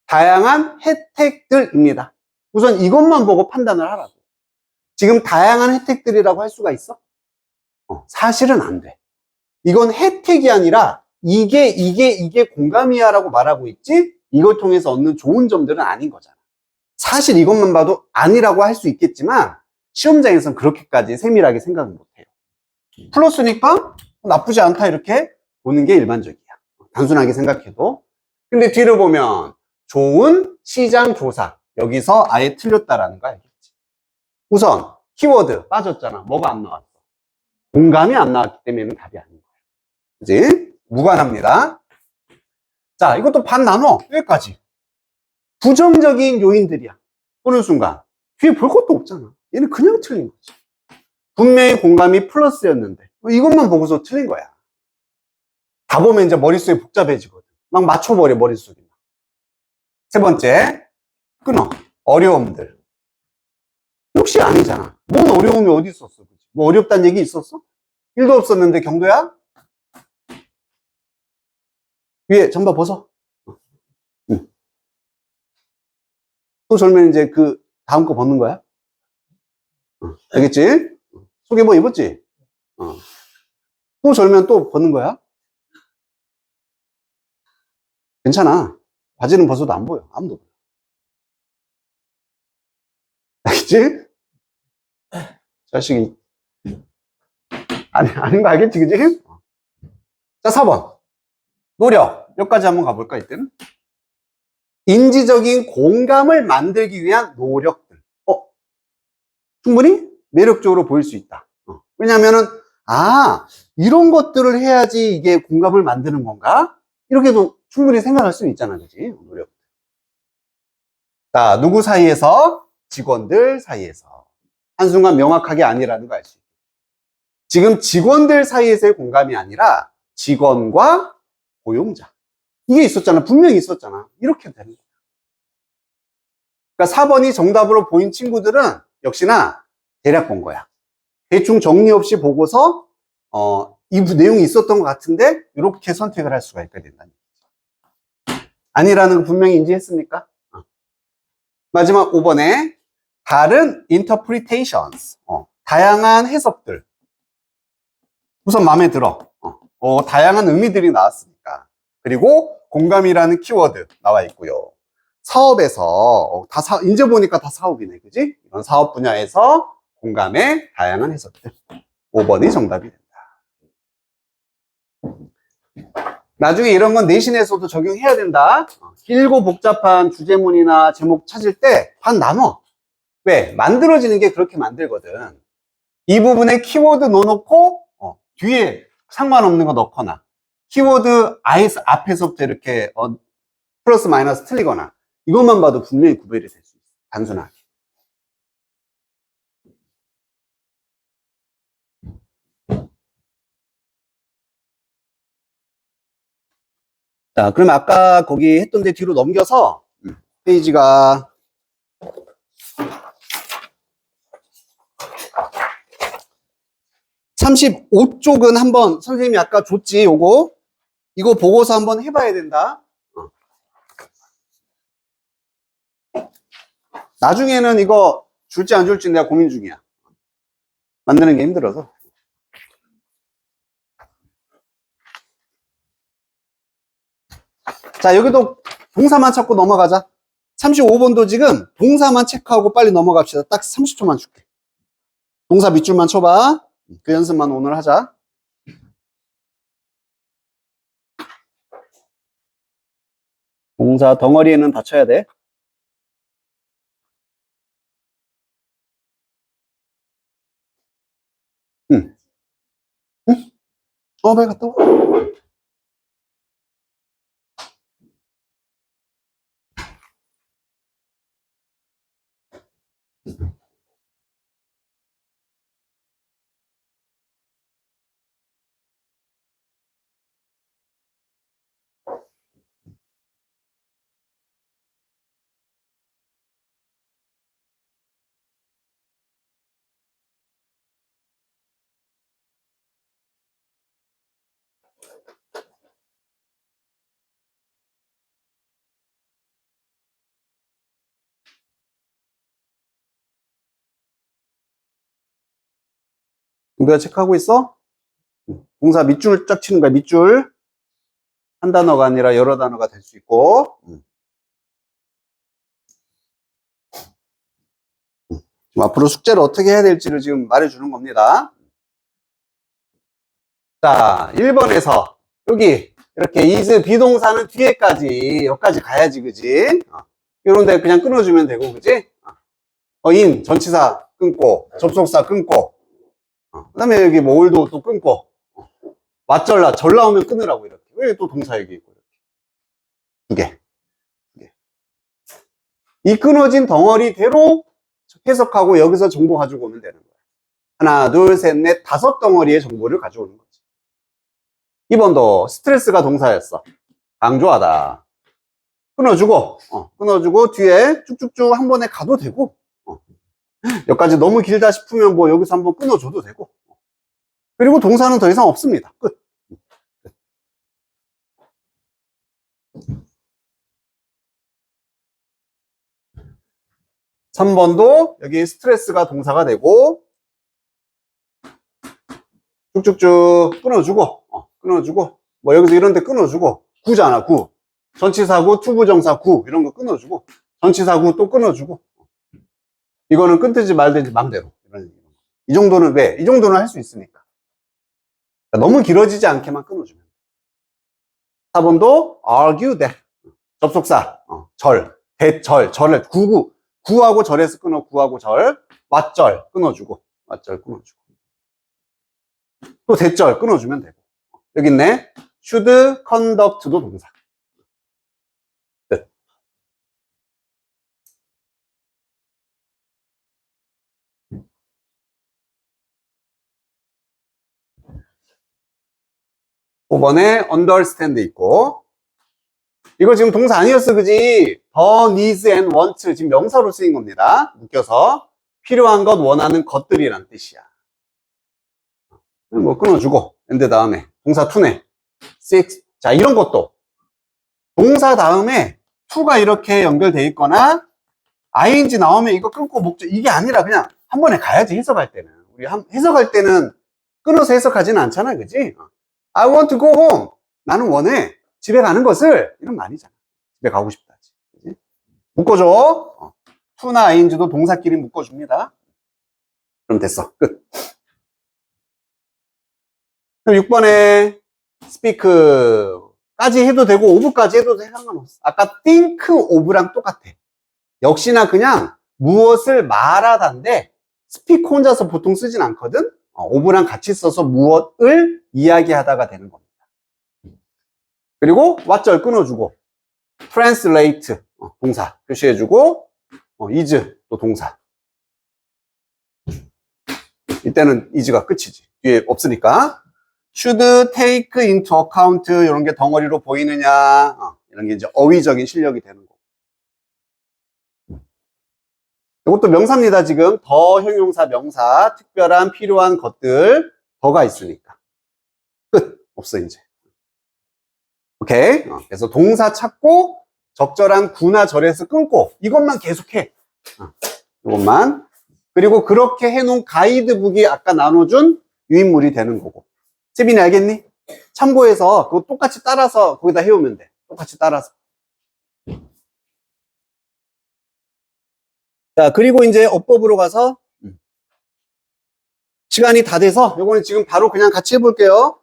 다양한 혜택들입니다. 우선 이것만 보고 판단을 하라고. 지금 다양한 혜택들이라고 할 수가 있어? 사실은 안 돼. 이건 혜택이 아니라 이게 공감이야 라고 말하고 있지, 이걸 통해서 얻는 좋은 점들은 아닌 거잖아. 사실 이것만 봐도 아니라고 할 수 있겠지만 시험장에서는 그렇게까지 세밀하게 생각은 못해요. 플러스니까 나쁘지 않다 이렇게 보는 게 일반적이야. 단순하게 생각해도. 근데 뒤를 보면 좋은 시장 조사, 여기서 아예 틀렸다라는 거 알겠지? 우선 키워드 빠졌잖아. 뭐가 안 나왔어? 공감이 안 나왔기 때문에는 답이 아닌 거야. 그지? 무관합니다. 자, 이것도 반 나눠. 여기까지. 부정적인 요인들이야. 보는 순간 뒤에 볼 것도 없잖아. 얘는 그냥 틀린 거지. 분명히 공감이 플러스였는데 이것만 보고서 틀린 거야. 다 보면 이제 머릿속이 복잡해지거든. 막 맞춰버려, 머릿속에. 세 번째, 끊어. 어려움들. 역시 아니잖아. 뭔 어려움이 어디 있었어? 뭐 어렵다는 얘기 있었어? 1도 없었는데 경도야? 위에 잠바 벗어. 응. 또 절면 이제 그 다음 거 벗는 거야? 알겠지? 속에 뭐 입었지? 또 절면 또 벗는 거야? 괜찮아. 바지는 벗어도 안 보여. 아무도 보여. 알겠지? 자식이. 아닌 거 알겠지, 그지? 자, 4번. 노력. 여기까지 한번 가볼까, 이때는? 인지적인 공감을 만들기 위한 노력들. 충분히 매력적으로 보일 수 있다. 왜냐면은, 이런 것들을 해야지 이게 공감을 만드는 건가? 이렇게도 충분히 생각할 수 있잖아, 그지? 노력. 자, 누구 사이에서? 직원들 사이에서. 한순간 명확하게 아니라는 거 알 수 있다. 지금 직원들 사이에서의 공감이 아니라 직원과 고용자. 이게 있었잖아. 분명히 있었잖아. 이렇게 되는 거야. 그러니까 4번이 정답으로 보인 친구들은 역시나 대략 본 거야. 대충 정리 없이 보고서 이 내용이 있었던 것 같은데 이렇게 선택을 할 수가 있게 된다는 얘기죠. 아니라는 거 분명히 인지했습니까? 마지막 5번에 다른 interpretations. 다양한 해석들. 우선 마음에 들어. 다양한 의미들이 나왔으니까. 그리고 공감이라는 키워드 나와 있고요. 사업에서 이제 보니까 다 사업이네, 그지? 이런 사업 분야에서 공감의 다양한 해석들. 5번이 정답이 된다. 나중에 이런 건 내신에서도 적용해야 된다. 길고 복잡한 주제문이나 제목 찾을 때 반 나눠. 왜? 만들어지는 게 그렇게 만들거든. 이 부분에 키워드 넣어놓고 뒤에 상관없는 거 넣거나 키워드 아예 앞에서부터 이렇게 플러스 마이너스 틀리거나 이것만 봐도 분명히 구별이 될 수 있어. 단순하게. 자, 그럼 아까 거기 했던 데 뒤로 넘겨서 페이지가 35쪽은 한번 선생님이 아까 줬지, 요거. 이거 보고서 한번 해봐야 된다. 나중에는 이거 줄지 안 줄지 내가 고민 중이야. 만드는 게 힘들어서. 자, 여기도 동사만 찾고 넘어가자. 35번도 지금 동사만 체크하고 빨리 넘어갑시다. 딱 30초만 줄게. 동사 밑줄만 쳐봐. 그 연습만 오늘 하자. 동사 덩어리에는 다 쳐야 돼. 응. 응? 빨리 갔다 와. 동배가 체크하고 있어? 동사 밑줄 쫙 치는 거야, 밑줄. 한 단어가 아니라 여러 단어가 될 수 있고. 지금 앞으로 숙제를 어떻게 해야 될지를 지금 말해주는 겁니다. 자, 1번에서 여기 이렇게 is 비동사는 뒤에까지 여기까지 가야지, 그지? 이런데 그냥 끊어주면 되고, 그지? in 전치사 끊고 접속사 끊고 그 다음에 여기 뭐 올도 또 끊고 왓절라 절 나오면 끊으라고 이렇게. 왜 또 동사 여기 있고 이렇게 두 개. 이 끊어진 덩어리대로 해석하고 여기서 정보 가지고 오면 되는 거야. 하나, 둘, 셋, 넷, 다섯 덩어리의 정보를 가져오는 거지. 2번도 스트레스가 동사였어. 강조하다. 끊어주고 뒤에 쭉쭉쭉 한 번에 가도 되고 여기까지 너무 길다 싶으면 뭐 여기서 한번 끊어줘도 되고 그리고 동사는 더 이상 없습니다. 끝. 3번도 여기 스트레스가 동사가 되고 쭉쭉쭉 끊어주고 뭐 여기서 이런 데 끊어주고 구잖아, 구. 전치사구, 투부정사구 이런 거 끊어주고 전치사구 또 끊어주고 이거는 끊든지 말든지 맘대로. 이 정도는 왜? 이 정도는 할 수 있으니까. 너무 길어지지 않게만 끊어주면. 4번도 argue that. 접속사, 절을, 구하고 절에서 끊어, 구하고 절. 왓절 끊어주고, 또 대절 끊어주면 되고. 여기 있네. should conduct도 동사. 끝. (5번에) understand 있고 이거 지금 동사 아니었어, 그지? the needs and wants 지금 명사로 쓰인 겁니다. 묶여서 필요한 것, 원하는 것들이란 뜻이야. 뭐 끊어주고 and 다음에 동사 to네. six. 자, 이런 것도 동사 다음에 to가 이렇게 연결돼 있거나 ing 나오면 이거 끊고 목적 이게 아니라 그냥 한 번에 가야지. 해석할 때는 우리 해석할 때는 끊어서 해석하지는 않잖아, 그지? I want to go home. 나는 원해 집에 가는 것을. 이런 말이잖아. 집에 가고 싶다. 그치? 묶어줘. to나 ing도 동사끼리 묶어줍니다. 그럼 됐어. 끝. 그럼 6번에 speak까지 해도 되고 of까지 해도 돼. 상관없어. 아까 think of랑 똑같아. 역시나 그냥 무엇을 말하다인데 speak 혼자서 보통 쓰진 않거든. of랑 같이 써서 무엇을 이야기하다가 되는 겁니다. 그리고 왓절 끊어주고 translate 동사 표시해주고 is 또 동사. 이때는 is가 끝이지. 뒤에 없으니까. should take into account 이런 게 덩어리로 보이느냐 이런 게 이제 어휘적인 실력이 되는 거고. 이것도 명사입니다. 지금 더 형용사 명사 특별한 필요한 것들 더가 있으니까 끝. 없어 이제. 오케이. 그래서 동사 찾고 적절한 구나 절에서 끊고 이것만 계속해. 이것만. 그리고 그렇게 해놓은 가이드북이 아까 나눠준 유인물이 되는 거고. 세빈이 알겠니? 참고해서 그거 똑같이 따라서 거기다 해오면 돼. 똑같이 따라서. 자, 그리고 이제 어법으로 가서 시간이 다 돼서 요거는 지금 바로 그냥 같이 해볼게요.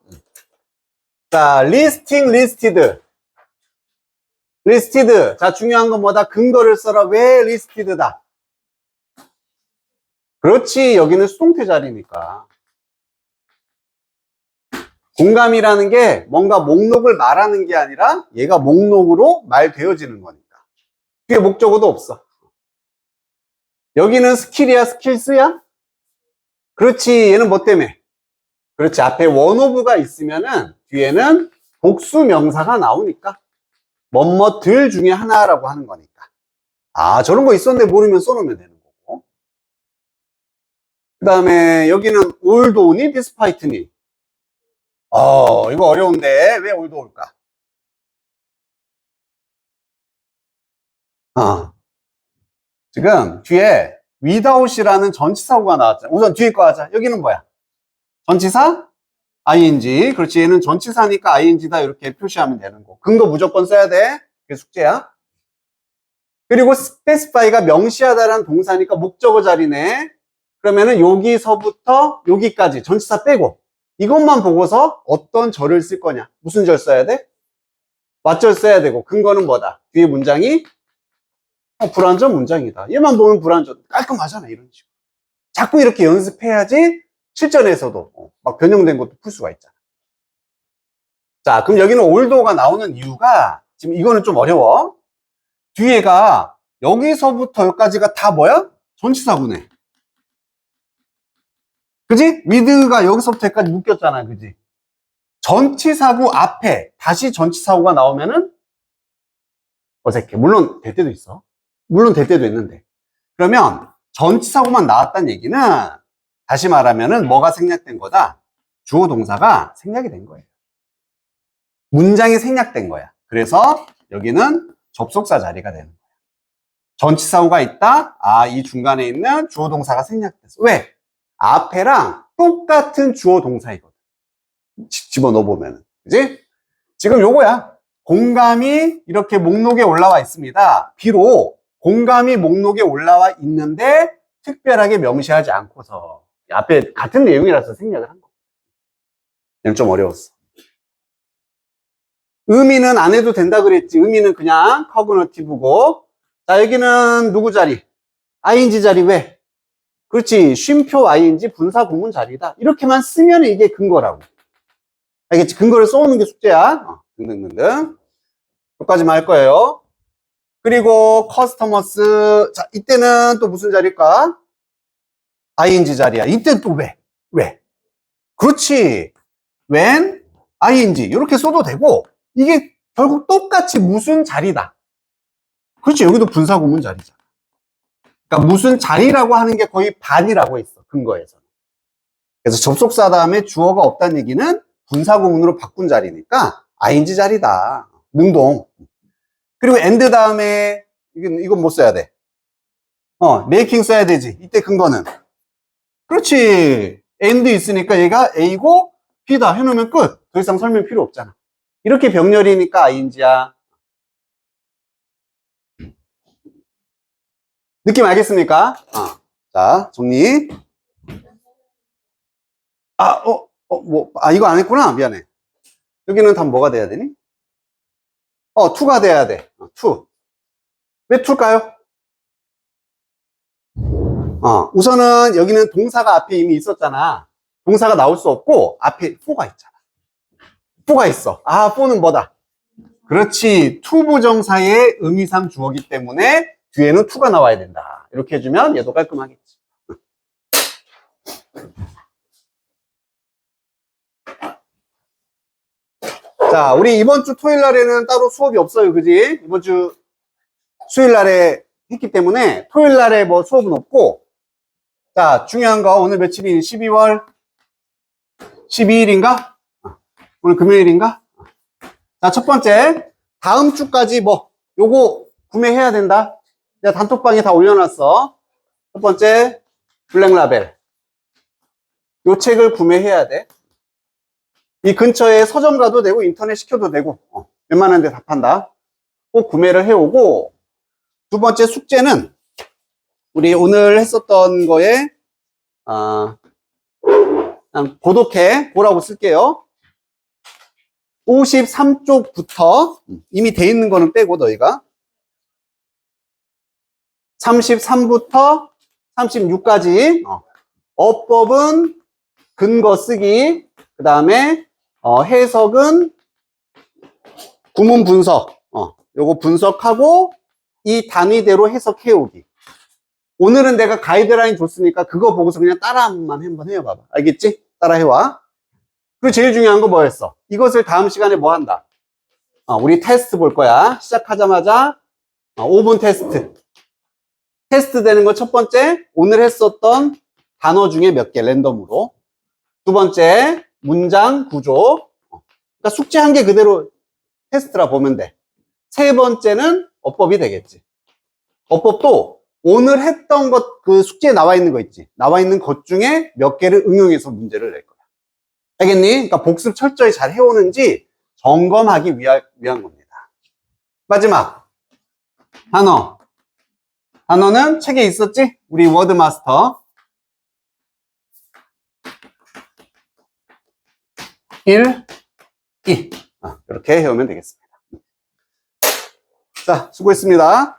자, listing, listed. 자, 중요한 건 뭐다? 근거를 써라. 왜 listed다? 그렇지. 여기는 수동태 자리니까. 공감이라는 게 뭔가 목록을 말하는 게 아니라 얘가 목록으로 말되어지는 거니까. 뒤에 목적어도 없어. 여기는 스킬이야, 스킬스야? 그렇지. 얘는 뭐 때문에? 그렇지. 앞에 원오브가 있으면은 뒤에는 복수 명사가 나오니까 뭐뭐들 중에 하나라고 하는 거니까. 아, 저런 거 있었는데 모르면 써놓으면 되는 거고. 그 다음에 여기는 올드오니 디스파이트니. 이거 어려운데 왜 올드올까? 지금 뒤에 without이라는 전치사구가 나왔잖아. 우선 뒤에 거 하자. 여기는 뭐야? 전치사? ing. 그렇지. 얘는 전치사니까 ing다. 이렇게 표시하면 되는 거. 근거 무조건 써야 돼. 그게 숙제야. 그리고 specify가 명시하다라는 동사니까 목적어 자리네. 그러면은 여기서부터 여기까지 전치사 빼고 이것만 보고서 어떤 절을 쓸 거냐. 무슨 절 써야 돼? 맞절 써야 되고 근거는 뭐다? 뒤에 문장이 불완전 문장이다. 얘만 보면 불완전. 깔끔하잖아. 이런 식으로. 자꾸 이렇게 연습해야지 실전에서도 막 변형된 것도 풀 수가 있잖아. 자, 그럼 여기는 올도가 나오는 이유가 지금 이거는 좀 어려워. 뒤에가 여기서부터 여기까지가 다 뭐야? 전치사구네. 그지? with가 여기서부터 여기까지 묶였잖아. 그지? 전치사구 앞에 다시 전치사구가 나오면은 어색해. 물론 될 때도 있어. 물론 될 때도 있는데. 그러면 전치사구만 나왔다는 얘기는 다시 말하면은 뭐가 생략된 거다? 주어 동사가 생략이 된 거예요. 문장이 생략된 거야. 그래서 여기는 접속사 자리가 되는 거야. 전치사구가 있다? 아, 이 중간에 있는 주어 동사가 생략됐어. 왜? 앞에랑 똑같은 주어 동사이거든. 집어넣어 보면은. 그지? 지금 요거야. 공감이 이렇게 목록에 올라와 있습니다. 비록 공감이 목록에 올라와 있는데 특별하게 명시하지 않고서 앞에 같은 내용이라서 생략을 한 거. 얘는 좀 어려웠어. 의미는 안 해도 된다 그랬지. 의미는 그냥 커그너티브고. 자, 여기는 누구 자리? ing 자리. 왜? 그렇지. 쉼표 ing 분사 구문 자리다. 이렇게만 쓰면 이게 근거라고. 알겠지? 근거를 써오는 게 숙제야. 등등등등. 여기까지만 할 거예요. 그리고 커스터머스. 자, 이때는 또 무슨 자리일까? ing 자리야. 이때 또 왜? 왜? 그렇지. when, ing. 이렇게 써도 되고, 이게 결국 똑같이 무슨 자리다. 그렇지. 여기도 분사 구문 자리잖아. 그러니까 무슨 자리라고 하는 게 거의 반이라고 했어. 근거에서. 그래서 접속사 다음에 주어가 없다는 얘기는 분사 구문으로 바꾼 자리니까 ing 자리다. 능동. 그리고 and 다음에 이건 뭐 써야 돼? making 써야 되지. 이때 근거는. 그렇지. and 있으니까 얘가 A고 B다 해놓으면 끝. 더 이상 설명 필요 없잖아. 이렇게 병렬이니까 ing야. 느낌 알겠습니까? 자, 정리. 이거 안 했구나. 미안해. 여기는 답 뭐가 돼야 되니? to가 돼야 돼. to. 왜 to일까요? 우선은 여기는 동사가 앞에 이미 있었잖아. 동사가 나올 수 없고 앞에 for가 있잖아. for가 있어. for는 뭐다? 그렇지. to 부정사의 의미상 주어기 때문에 뒤에는 to가 나와야 된다. 이렇게 해주면 얘도 깔끔하겠지. 자, 우리 이번 주 토요일 날에는 따로 수업이 없어요. 그지? 이번 주 수요일 날에 했기 때문에 토요일 날에 뭐 수업은 없고. 자, 중요한 거 오늘 며칠이 12월 12일인가? 오늘 금요일인가? 자, 첫 번째. 다음 주까지 요거 구매해야 된다. 내가 단톡방에 다 올려놨어. 첫 번째, 블랙라벨. 요 책을 구매해야 돼. 이 근처에 서점 가도 되고 인터넷 시켜도 되고 웬만한 데 다 판다. 꼭 구매를 해오고, 두 번째 숙제는 우리 오늘 했었던 거에 그냥 보라고 쓸게요. 53쪽부터 이미 돼 있는 거는 빼고 너희가 33부터 36까지 어법은 근거 쓰기, 그 다음에 해석은 구문 분석. 요거 분석하고 이 단위대로 해석해오기. 오늘은 내가 가이드라인 줬으니까 그거 보고서 그냥 따라만 한번 해봐봐. 알겠지? 따라해와. 그리고 제일 중요한 거 뭐였어? 이것을 다음 시간에 뭐 한다? 우리 테스트 볼 거야. 시작하자마자 5분 테스트. 테스트 되는 거 첫 번째, 오늘 했었던 단어 중에 몇 개 랜덤으로. 두 번째, 문장 구조. 그러니까 숙제 한 개 그대로 테스트라 보면 돼. 세 번째는 어법이 되겠지. 어법도 오늘 했던 것, 그 숙제에 나와 있는 거 있지. 나와 있는 것 중에 몇 개를 응용해서 문제를 낼 거야. 알겠니? 그러니까 복습 철저히 잘 해오는지 점검하기 위한 겁니다. 마지막, 단어. 단어는 책에 있었지? 우리 워드마스터. 1, 2. 이렇게 해오면 되겠습니다. 자, 수고했습니다.